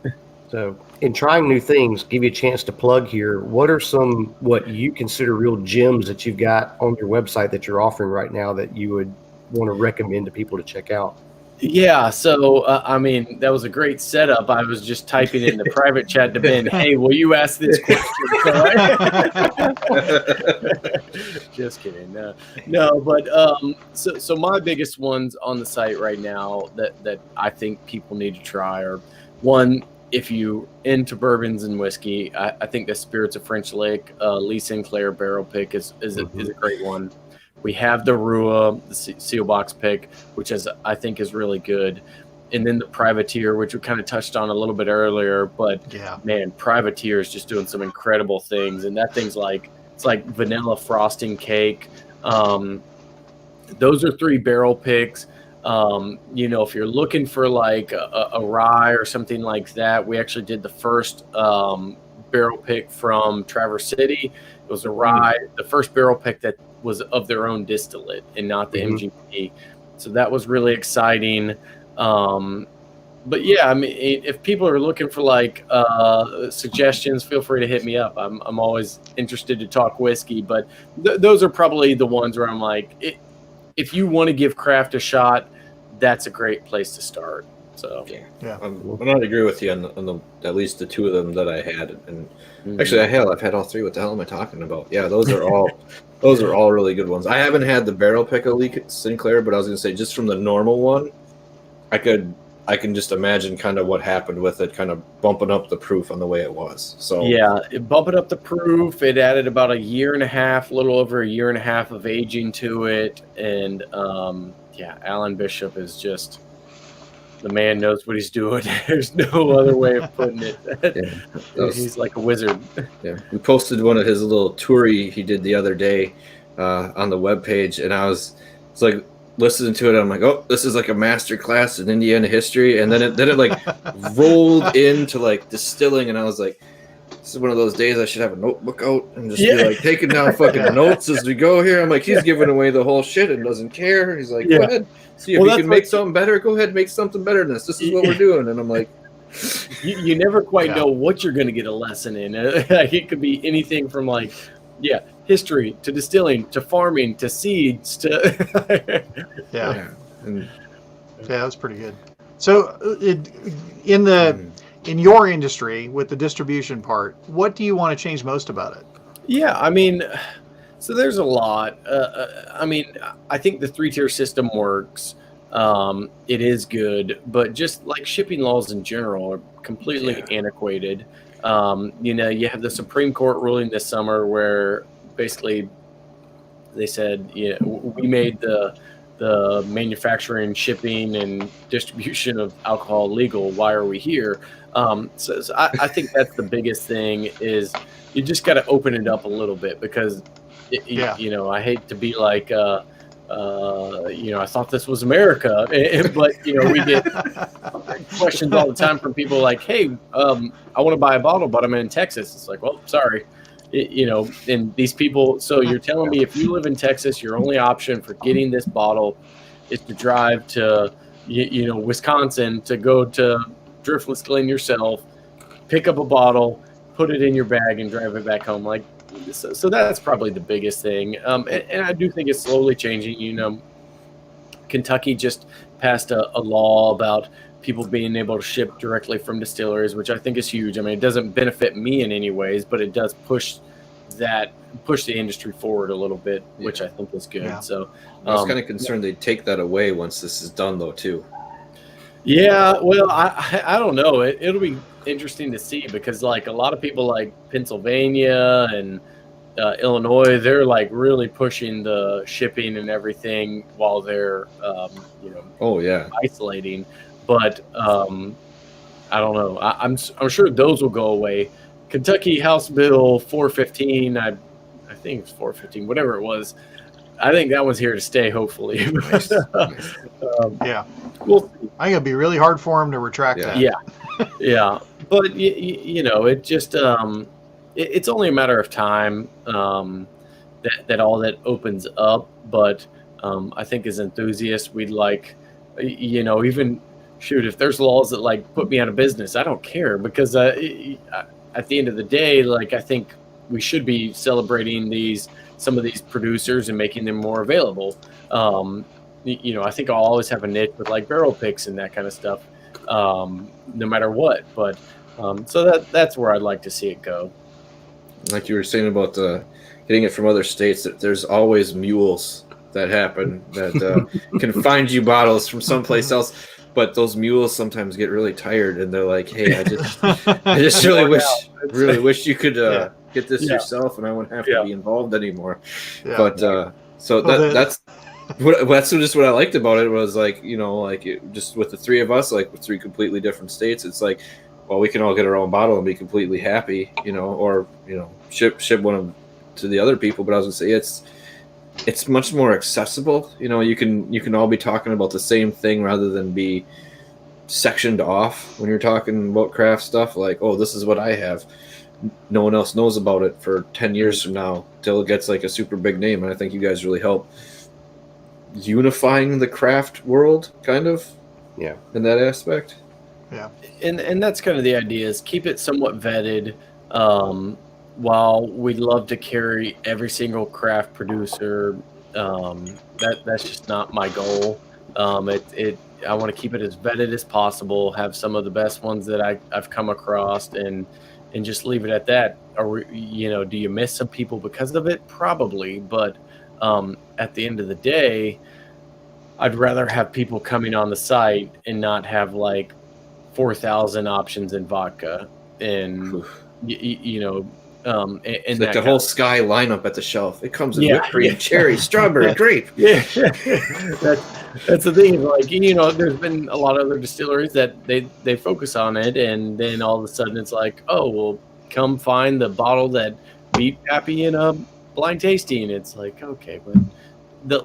So in trying new things, give you a chance to plug here. What are some what you consider real gems that you've got on your website that you're offering right now that you would want to recommend to people to check out? Yeah, so I mean, that was a great setup. I was just typing in the private chat to Ben, hey, will you ask this question? Just kidding. No, but so my biggest ones on the site right now that I think people need to try are, one, if you into bourbons and whiskey, I think the Spirits of French Lake Lee Sinclair barrel pick is a great one. We have the Rua, the Seelbach pick, which I think is really good. And then the Privateer, which we kind of touched on a little bit earlier, but man, Privateer is just doing some incredible things. And that thing's it's like vanilla frosting cake. Those are 3 barrel picks. If you're looking for like a rye or something like that, we actually did the first barrel pick from Traverse City. It was a rye, the first barrel pick that was of their own distillate and not the MGP. So that was really exciting. But yeah, I mean, if people are looking for like suggestions, feel free to hit me up. I'm always interested to talk whiskey, but those are probably the ones where I'm like, if you want to give craft a shot, that's a great place to start. So yeah, I'm not agree with you on the at least the 2 of them that I had, and actually I've had all 3. What the hell am I talking about? Yeah, those are all really good ones. I haven't had the barrel pick of Lee Sinclair, but I was gonna say just from the normal one, I can just imagine kind of what happened with it, kind of bumping up the proof on the way it was. So yeah, it bumped up the proof. It added about a year and a half, little over a year and a half of aging to it, and Alan Bishop is just the man knows what he's doing. There's no other way of putting it. He's like a wizard. Yeah, we posted one of his little tour he did the other day on the webpage, and it's like listening to it. I'm like, oh, this is like a master class in Indiana history, and then it like rolled into like distilling, and I was like, this is one of those days I should have a notebook out and just be like taking down fucking notes as we go here. I'm like, he's giving away the whole shit and doesn't care. He's like, go ahead, see if you can make something better. Go ahead, make something better than this. This is what we're doing. And I'm like, you never quite know what you're going to get a lesson in. It could be anything from like, history to distilling to farming to seeds to that's pretty good. So in your industry with the distribution part, what do you want to change most about it? Yeah, I mean, so there's a lot. I mean, I think the 3-tier system works. It is good, but just like shipping laws in general are completely antiquated. You have the Supreme Court ruling this summer where basically they said, we made the manufacturing, shipping, and distribution of alcohol legal. Why are we here? So I think that's the biggest thing is you just got to open it up a little bit because, I hate to be like, I thought this was America, but we get questions all the time from people like, hey, I want to buy a bottle, but I'm in Texas. It's like, well, sorry. And these people, so you're telling me if you live in Texas, your only option for getting this bottle is to drive to, Wisconsin to go to Driftless Glen yourself, pick up a bottle, put it in your bag and drive it back home. Like, so that's probably the biggest thing. And I do think it's slowly changing. Kentucky just passed a law about people being able to ship directly from distilleries, which I think is huge. I mean, it doesn't benefit me in any ways, but it does push the industry forward a little bit, which I think is good. Yeah. So I was kind of concerned they'd take that away once this is done, though, too. Yeah, well, I don't know. It'll be interesting to see because, like, a lot of people like Pennsylvania and Illinois, they're like really pushing the shipping and everything while they're, isolating. But I don't know. I'm sure those will go away. Kentucky House Bill 415, I think it's 415, whatever it was. I think that one's here to stay, hopefully. Nice. Well, I think it'd be really hard for him to retract that. Yeah. But it just it's only a matter of time that all that opens up. But I think as enthusiasts, we'd like, even shoot, if there's laws that like put me out of business, I don't care because at the end of the day, like I think we should be celebrating some of these producers and making them more available. I think I'll always have a niche with like barrel picks and that kind of stuff, no matter what. But so that's where I'd like to see it go. Like you were saying about getting it from other states, that there's always mules that happen that can find you bottles from someplace else. but those mules sometimes get really tired, and they're like, "Hey, I just really wish you could get this yourself, and I wouldn't have to be involved anymore." Yeah. But so that's just what I liked about it was like, you know, like just with the three of us, like with three completely different states, it's like, well, we can all get our own bottle and be completely happy, you know, or you know, ship one of to the other people. But I was gonna say it's much more accessible. You know, you can all be talking about the same thing rather than be sectioned off when you're talking about craft stuff. Like, oh, this is what I have. No one else knows about it for 10 years from now till it gets like a super big name. And I think you guys really help unifying the craft world, kind of. Yeah. In that aspect. Yeah. And that's kind of the idea, is keep it somewhat vetted. While we'd love to carry every single craft producer, that's just not my goal. I want to keep it as vetted as possible, have some of the best ones that I've come across, and just leave it at that. Or, you know, do you miss some people because of it? Probably, but at the end of the day, I'd rather have people coming on the site and not have like 4,000 options in vodka, and you know. And it's like the whole Sky lineup at the shelf. It comes in whipped cream, cherry, strawberry, grape. Yeah, that's the thing. Like, you know, there's been a lot of other distilleries that they focus on it, and then all of a sudden it's like, oh, well, come find the bottle that beat Pappy in a blind tasting. It's like, okay, but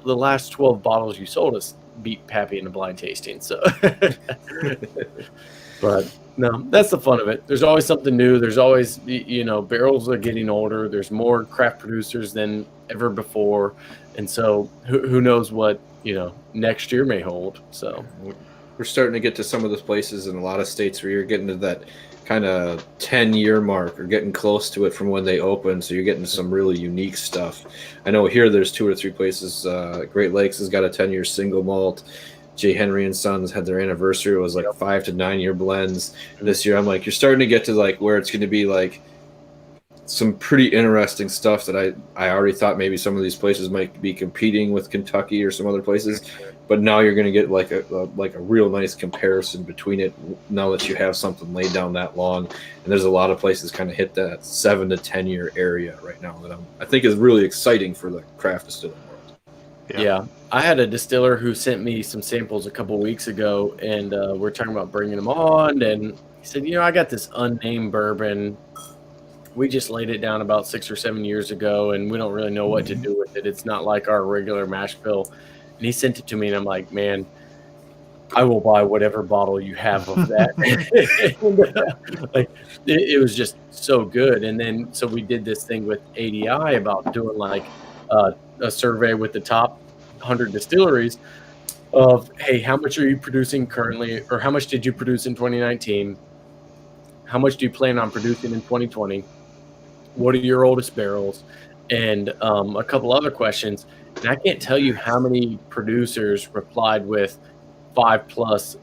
the last 12 bottles you sold us beat Pappy in a blind tasting. So, but. No, that's the fun of it. There's always something new. There's always, you know, barrels are getting older. There's more craft producers than ever before. And so who knows what, you know, next year may hold. So we're starting to get to some of those places in a lot of states where you're getting to that kind of 10-year mark or getting close to it from when they opened. So you're getting some really unique stuff. I know here there's 2 or 3 places. Great Lakes has got a 10-year single malt. J. Henry and Sons had their anniversary. It was like 5 to 9 year blends. This year, I'm like, you're starting to get to like where it's going to be like some pretty interesting stuff that I already thought maybe some of these places might be competing with Kentucky or some other places, but now you're going to get like a real nice comparison between it now that you have something laid down that long. And there's a lot of places kind of hit that 7 to 10 year area right now that I think is really exciting for the craft distilling world. Yeah. I had a distiller who sent me some samples a couple weeks ago, and we're talking about bringing them on. And he said, you know, I got this unnamed bourbon. We just laid it down about 6 or 7 years ago, and we don't really know what to do with it. It's not like our regular mash bill. And he sent it to me, and I'm like, man, I will buy whatever bottle you have of that. Like, it was just so good. And then so we did this thing with ADI about doing like a survey with the top 100 distilleries of, hey, how much are you producing currently, or how much did you produce in 2019? How much do you plan on producing in 2020? What are your oldest barrels? And a couple other questions. And I can't tell you how many producers replied with 5+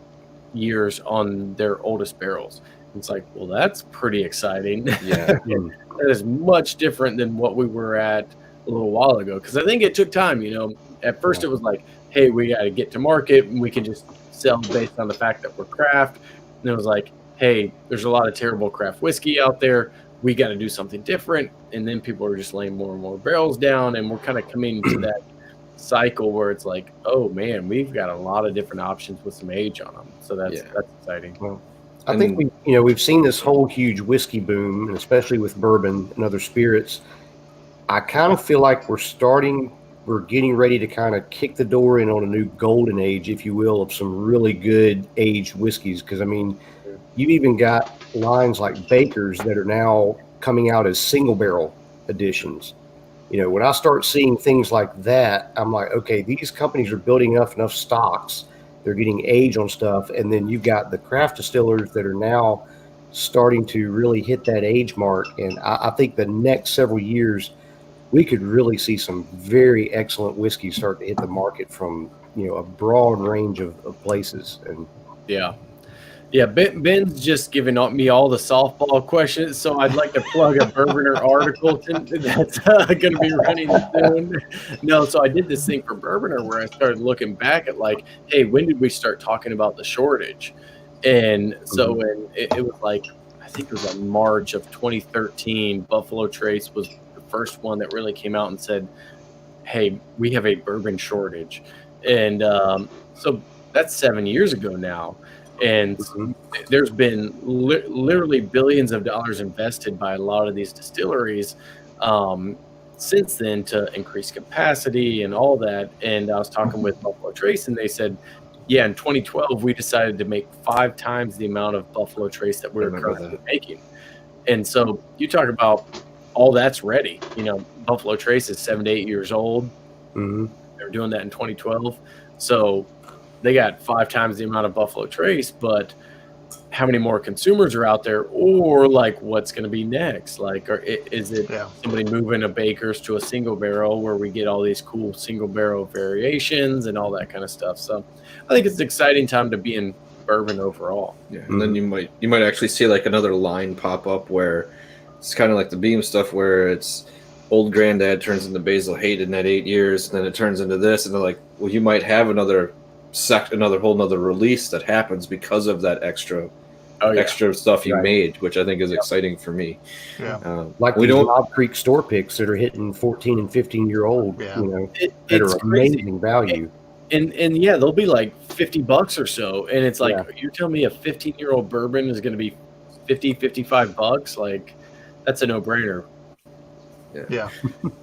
years on their oldest barrels. It's like, well, that's pretty exciting. Yeah. That is much different than what we were at a little while ago. Because I think it took time, you know. At first it was like, hey, we got to get to market and we can just sell based on the fact that we're craft. And it was like, hey, there's a lot of terrible craft whiskey out there. We got to do something different. And then people are just laying more and more barrels down. And we're kind of coming to that cycle where it's like, oh man, we've got a lot of different options with some age on them. So that's exciting. Well, I think we've seen this whole huge whiskey boom, and especially with bourbon and other spirits. I kind of feel like we're getting ready to kind of kick the door in on a new golden age, if you will, of some really good aged whiskeys. Because I mean, you've even got lines like Baker's that are now coming out as single barrel editions. You know, when I start seeing things like that, I'm like, okay, these companies are building enough stocks. They're getting age on stuff. And then you've got the craft distillers that are now starting to really hit that age mark. And I think the next several years, we could really see some very excellent whiskey start to hit the market from, you know, a broad range of places. And yeah. Yeah, Ben's just giving me all the softball questions, so I'd like to plug a Bourboner article that's going to be running soon. No, so I did this thing for Bourboner where I started looking back at like, hey, when did we start talking about the shortage? And so when it was like, I think it was like March of 2013, Buffalo Trace was the first one that really came out and said, hey, we have a bourbon shortage. And so that's 7 years ago now. And there's been literally billions of dollars invested by a lot of these distilleries since then to increase capacity and all that. And I was talking with Buffalo Trace, and they said, yeah, in 2012, we decided to make 5 times the amount of Buffalo Trace that we were currently making. And so you talk about all that's ready. You know, Buffalo Trace is 7 to 8 years old. They're doing that in 2012. So they got 5 times the amount of Buffalo Trace, but how many more consumers are out there, or like what's going to be next? Like, or is it somebody moving a Baker's to a single barrel where we get all these cool single barrel variations and all that kind of stuff? So I think it's an exciting time to be in bourbon overall. Yeah, and then you might actually see like another line pop up where it's kind of like the Beam stuff where it's old granddad turns into Basil Hayden at 8 years, and then it turns into this, and they're like, well, you might have another whole nother release that happens because of that extra stuff you made, which I think is exciting for me. Like we don't Knob Creek store picks that are hitting 14 and 15-year-old, you know, that are amazing value. And yeah, they'll be like $50 or so, and it's like you're telling me a 15-year-old bourbon is going to be $55? Like, that's a no-brainer. Yeah.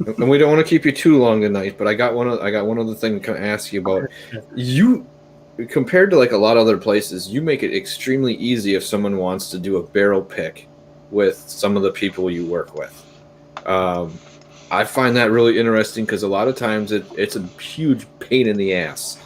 And we don't want to keep you too long tonight, but I got one other thing to ask you about. You, compared to like a lot of other places, you make it extremely easy if someone wants to do a barrel pick with some of the people you work with. I find that really interesting because a lot of times it's a huge pain in the ass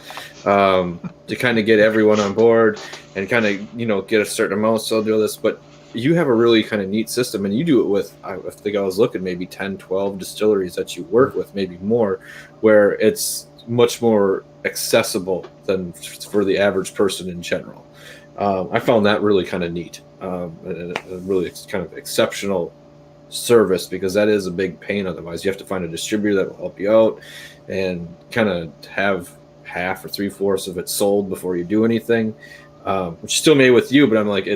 to kind of get everyone on board and kind of get a certain amount. So I'll do this, but you have a really kind of neat system, and you do it with, I think I was looking, maybe 10, 12 distilleries that you work with, maybe more, where it's much more accessible than for the average person in general. I found that really kind of neat, and a really kind of exceptional service, because that is a big pain. Otherwise, you have to find a distributor that will help you out and kind of have half or 3/4 of it sold before you do anything, which still made with you, but I'm like,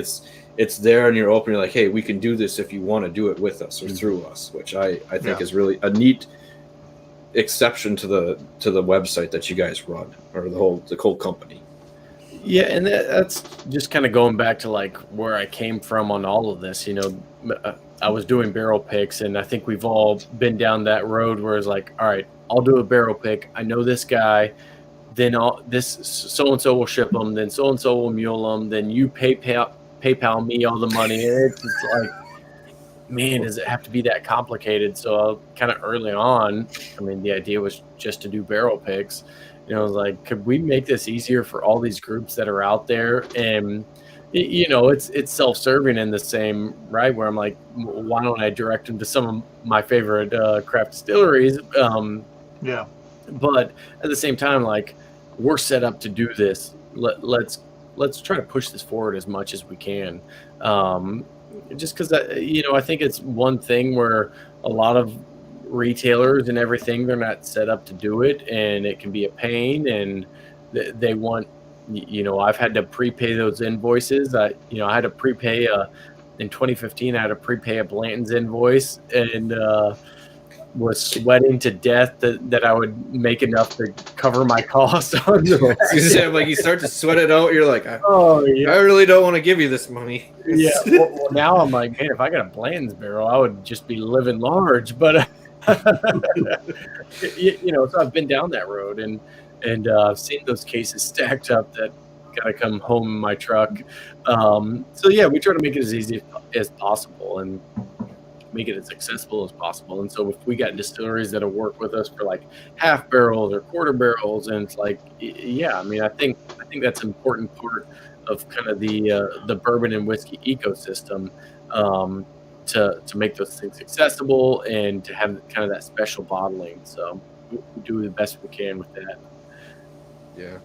it's there and you're open. You're like, hey, we can do this if you want to do it with us or through us, which I think is really a neat exception to the website that you guys run, or the whole company. Yeah, and that's just kind of going back to like where I came from on all of this. I was doing barrel picks, and I think we've all been down that road where it's like, all right, I'll do a barrel pick. I know this guy. Then this so and so will ship them. Then so and so will mule them. Then you PayPal me all the money. It's just like, man, does it have to be that complicated? So kind of early on, I mean, the idea was just to do barrel picks. I was like, could we make this easier for all these groups that are out there? And it's self-serving in the same right, where I'm like, why don't I direct them to some of my favorite craft distilleries? But at the same time, like, we're set up to do this. Let's try to push this forward as much as we can. Just because, I think it's one thing where a lot of retailers and everything, they're not set up to do it, and it can be a pain, and they want, I've had to prepay those invoices. I had to prepay in 2015, I had to prepay a Blanton's invoice, and was sweating to death that I would make enough to cover my costs on the like, you start to sweat it out. You're like, I really don't want to give you this money. Yeah. Well, now I'm like, man, if I got a Blanton's barrel, I would just be living large. But so I've been down that road, and I've seen those cases stacked up that gotta come home in my truck. So yeah, we try to make it as easy as possible and make it as accessible as possible. And so if we got distilleries that'll work with us for like half barrels or quarter barrels, and it's like, yeah, I mean, I think that's an important part of kind of the bourbon and whiskey ecosystem, to make those things accessible and to have kind of that special bottling. So we do the best we can with that. Yeah.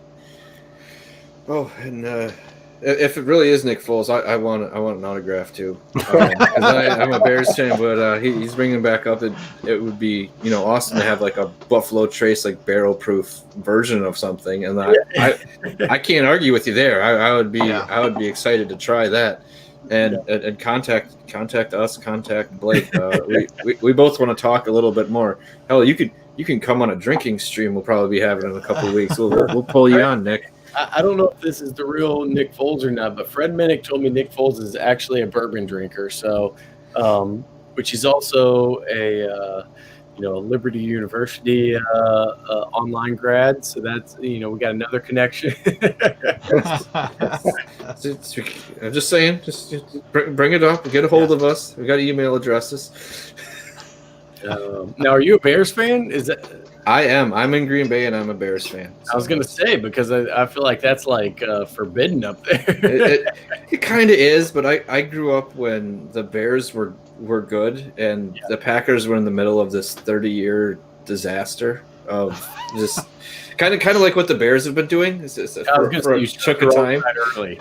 Oh, and If it really is Nick Foles, I want an autograph too. Because I'm a Bears fan, but he's bringing back up. It would be awesome to have like a Buffalo Trace like barrel proof version of something, and I can't argue with you there. I would be excited to try that, and contact us, contact Blake. We both want to talk a little bit more. Hell, you can come on a drinking stream. We'll probably be having in a couple of weeks. We'll pull you on, Nick. I don't know if this is the real Nick Foles or not, but Fred Minnick told me Nick Foles is actually a bourbon drinker. So, which is also a Liberty University online grad. So that's we got another connection. I'm just saying, just bring it up. Get a hold of us. We got email addresses. Now, are you a Bears fan? Is that? I am. I'm in Green Bay, and I'm a Bears fan. So. I was going to say, because I feel like that's like forbidden up there. it kind of is, but I grew up when the Bears were good, and the Packers were in the middle of this 30-year disaster of just kind of like what the Bears have been doing. For a chunk of time. Early.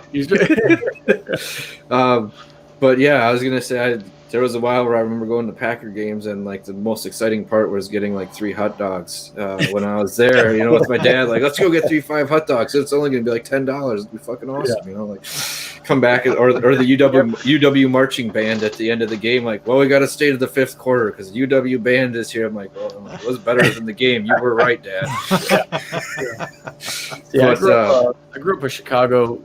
But yeah, I was going to say there was a while where I remember going to Packer games, and like the most exciting part was getting like 3 hot dogs when I was there. With my dad, like, let's go get 5 hot dogs. It's only going to be like $10. It'd be fucking awesome, like come back or the UW marching band at the end of the game. Like, well, we got to stay to the 5th quarter because UW band is here. I'm like, well, it was better than the game. You were right, Dad. I grew up in Chicago.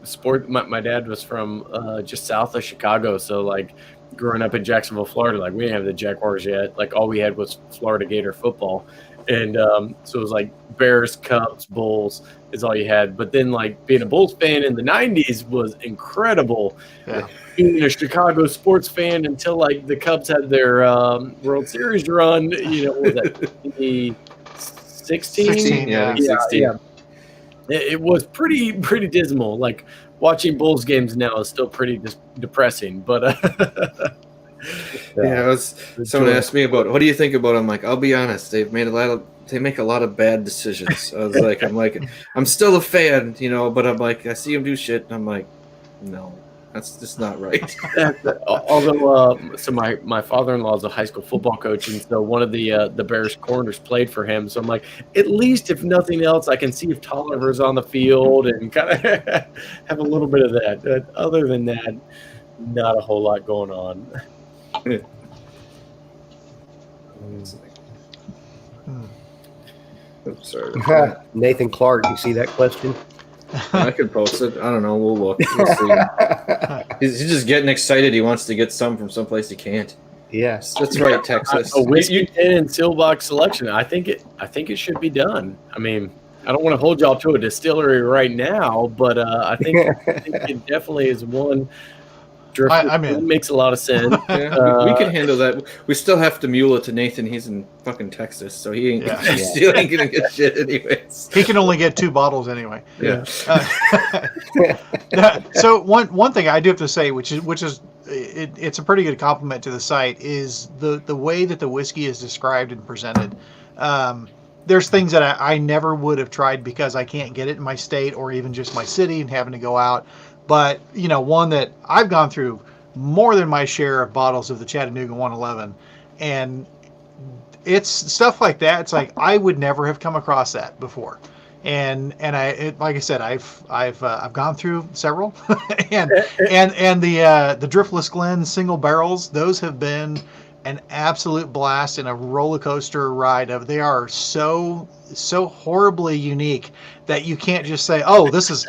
My dad was from just south of Chicago, so like. Growing up in Jacksonville, Florida, like we didn't have the Jaguars yet. Like all we had was Florida Gator football, and so it was like Bears, Cubs, Bulls is all you had. But then like being a Bulls fan in the '90s was incredible. Yeah. Being a Chicago sports fan until like the Cubs had their World Series run. What was that 2016? 16, yeah. 16. Yeah. It was pretty dismal. Like watching Bulls games now is still pretty depressing, but someone asked me about what do you think about them. I'm like, I'll be honest, they make a lot of bad decisions. I'm still a fan, but I'm like, I see them do shit, and I'm like, no, that's just not right. Although, so my father-in-law is a high school football coach, and so one of the Bears corners played for him. So I'm like, at least if nothing else, I can see if Tolliver's on the field and kind of have a little bit of that. Other than that, not a whole lot going on. Oops, sorry. Nathan Clark, you see that question? I could post it. I don't know. We'll look. We'll see. He's just getting excited. He wants to get some from someplace he can't. Yes, that's right, Texas. A whiskey and Seelbach selection. I think it should be done. I mean, I don't want to hold y'all to a distillery right now, but I think it definitely is one. It makes a lot of sense. Yeah, we can handle that. We still have to mule it to Nathan. He's in fucking Texas, so he ain't still ain't gonna get shit anyways. He can only get 2 bottles anyway. Yeah. So one thing I do have to say, which is it's a pretty good compliment to the site, is the way that the whiskey is described and presented. There's things that I never would have tried because I can't get it in my state or even just my city and having to go out. But, one that I've gone through more than my share of bottles of the Chattanooga 111. And it's stuff like that. It's like I would never have come across that before. And like I said, I've gone through several and the Driftless Glen single barrels, those have been an absolute blast and a roller coaster ride. They are so horribly unique that you can't just say, oh, this is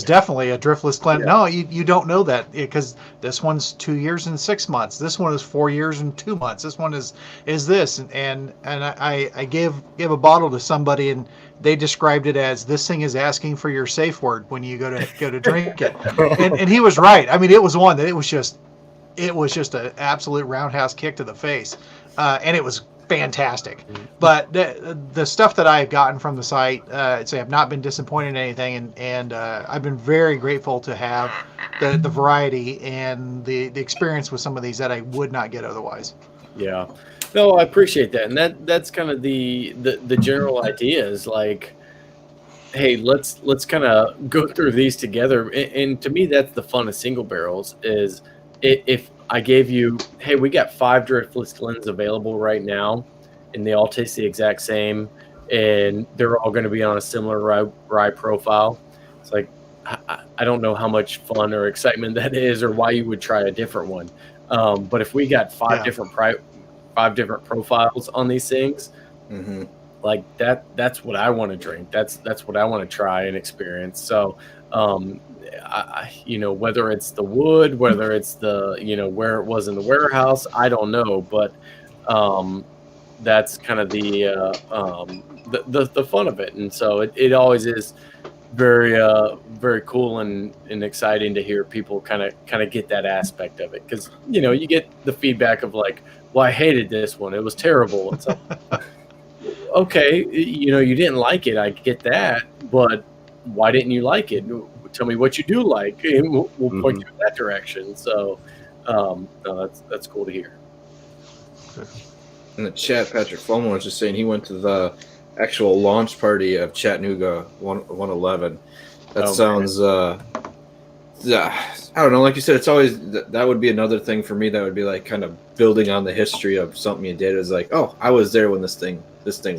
definitely a Driftless Glen. Yeah. No, you don't know that because this one's 2 years and 6 months. This one is 4 years and 2 months. This one is this. And I gave a bottle to somebody and they described it as, this thing is asking for your safe word when you go to drink it. And he was right. I mean, it was one that it was just an absolute roundhouse kick to the face. And it was fantastic. But the stuff that I've gotten from the site, I've not been disappointed in anything, and I've been very grateful to have the variety and the experience with some of these that I would not get otherwise. Yeah. No, I appreciate that. And that's kind of the general idea is like, hey, let's kind of go through these together. And to me, that's the fun of single barrels is if I gave you, hey, we got 5 driftless blends available right now, and they all taste the exact same, and they're all going to be on a similar rye profile. It's like, I don't know how much fun or excitement that is, or why you would try a different one. But if we got 5 different 5 different profiles on these things, like that's what I want to drink. That's what I want to try and experience. So, whether it's the wood, whether it's the, where it was in the warehouse, I don't know, but that's kind of the fun of it. And so it always is very very cool and exciting to hear people kind of get that aspect of it, because you get the feedback of like, well, I hated this one, it was terrible. It's like, okay, you didn't like it, I get that, but why didn't you like it? Tell me what you do like, and we'll point you in that direction. So no, that's cool to hear. In the chat, Patrick Foreman was just saying he went to the actual launch party of Chattanooga 111. That sounds, I don't know. Like you said, it's always that would be another thing for me. That would be like kind of building on the history of something you did. Is like, oh, I was there when this thing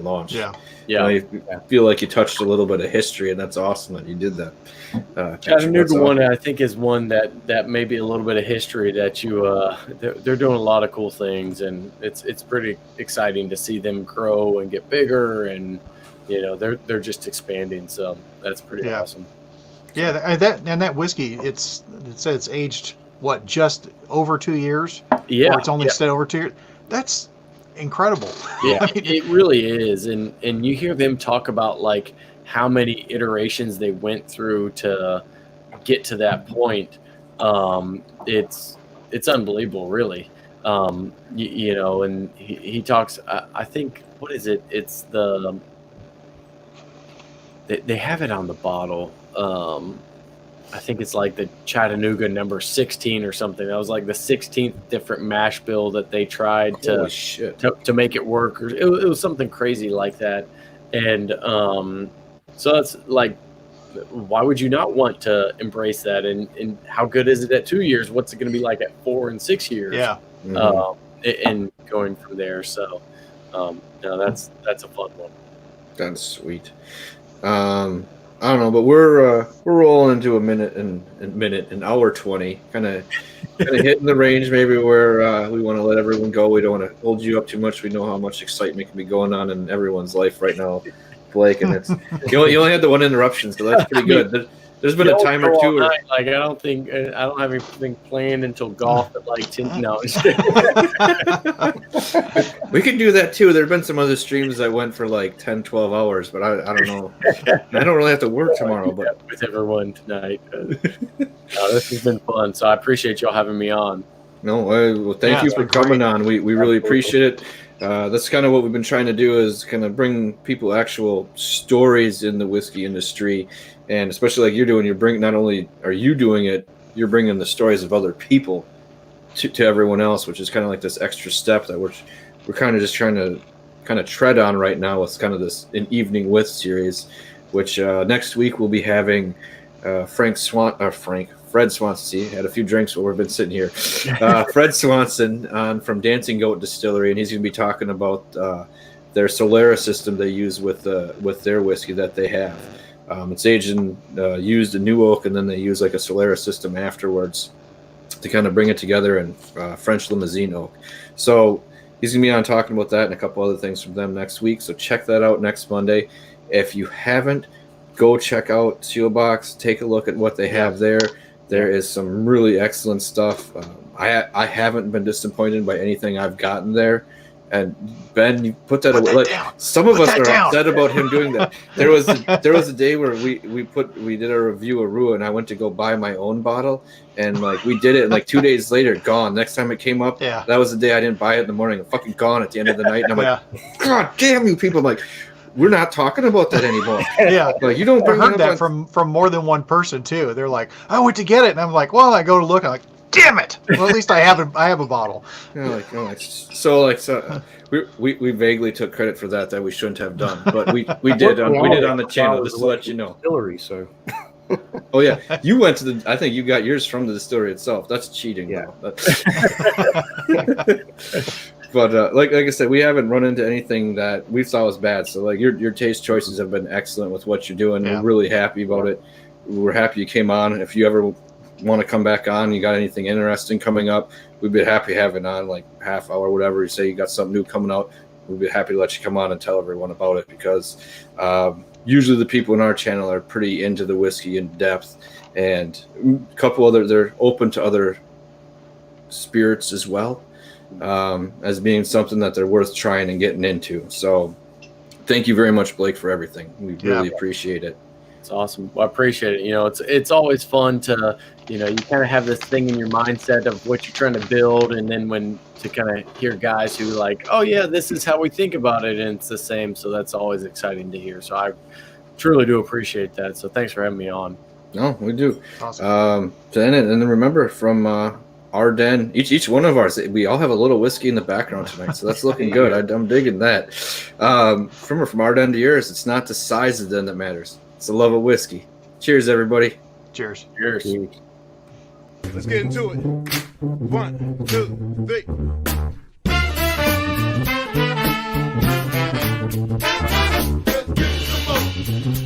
launched. Yeah. You feel like you touched a little bit of history, and that's awesome that you did that. Chattanooga one, I think, is one that may be a little bit of history that you they're doing a lot of cool things, and it's pretty exciting to see them grow and get bigger, and they're just expanding. So that's pretty awesome. Yeah, that whiskey, it says it's aged just over 2 years. Yeah, or it's only stayed over 2 years. That's incredible. Yeah, it really is, and you hear them talk about like how many iterations they went through to get to that point. It's unbelievable, really. And he talks. I think, what is it? It's they have it on the bottle. I think it's like the Chattanooga number 16 or something. That was like the 16th different mash bill that they tried to make it work. Or it was something crazy like that. And so it's like, why would you not want to embrace that? And how good is it at 2 years? What's it going to be like at 4 and 6 years? Yeah. And going from there. So no, that's a fun one. That's sweet. I don't know, but we're rolling into an hour 20, kind of hitting the range maybe where we want to let everyone go. We don't want to hold you up too much. We know how much excitement can be going on in everyone's life right now, Blake, and it's you only had the one interruption, so that's pretty good. There's been a time or two. Like I don't have anything planned until golf at like 10. No, we can do that too. There've been some other streams that went for like 10, 12 hours, but I don't know. I don't really have to work tomorrow. But with everyone tonight, this has been fun. So I appreciate y'all having me on. No, well, thank you for coming on. We really appreciate it. That's kind of what we've been trying to do, is kind of bring people actual stories in the whiskey industry. And especially like you're doing, not only are you doing it, you're bringing the stories of other people to everyone else, which is kind of like this extra step that we're kind of just trying to kind of tread on right now with kind of this an evening with series, which next week we'll be having Fred Swanson. See, had a few drinks while we've been sitting here. Fred Swanson from Dancing Goat Distillery, and he's going to be talking about their Solera system they use with their whiskey that they have. It's aged and used in new oak, and then they use like a Solera system afterwards to kind of bring it together in French Limousin oak. So he's going to be on talking about that and a couple other things from them next week. So check that out next Monday. If you haven't, go check out Seelbach. Take a look at what they have there. There is some really excellent stuff. I haven't been disappointed by anything I've gotten there. And Ben, you put that away. Some of us are upset about him doing that. There was a day where we did a review of Rua, and I went to go buy my own bottle, and like we did it, and like 2 days later, gone. Next time it came up, that was the day I didn't buy it in the morning. Fucking gone at the end of the night, and I'm like, God damn you people! I'm like, we're not talking about that anymore. Yeah, like you don't bring I heard that from more than one person too. They're like, I went to get it, and I'm like, well, I go to look, I'm like, Damn it! Well, at least I have a bottle. So we vaguely took credit for that we shouldn't have done, but we did on the channel just to let you know. Distillery, so. Oh yeah, you went to I think you got yours from the distillery itself. That's cheating. Yeah. But like I said, we haven't run into anything that we thought was bad. So like your taste choices have been excellent with what you're doing. Yeah. We're really happy about it. We're happy you came on. If you ever want to come back on, you got anything interesting coming up, we'd be happy having on like half hour, whatever. You say you got something new coming out, we'd be happy to let you come on and tell everyone about it, because usually the people in our channel are pretty into the whiskey in depth, and a couple other, they're open to other spirits as well, as being something that they're worth trying and getting into. So thank you very much, Blake, for everything. We really appreciate it. It's awesome. Well, I appreciate it. You know, it's always fun to, you know, you kind of have this thing in your mindset of what you're trying to build, and then when to kind of hear guys who like, oh yeah, this is how we think about it, and it's the same. So that's always exciting to hear. So I truly do appreciate that. So thanks for having me on. No, we do. Awesome. And then remember from our den, each one of ours, we all have a little whiskey in the background tonight, so that's looking good. I'm digging that. From our den to yours, it's not the size of the den that matters. It's the love of whiskey. Cheers, everybody. Cheers. Cheers. Let's get into it. 1, 2, 3. Let's get some more.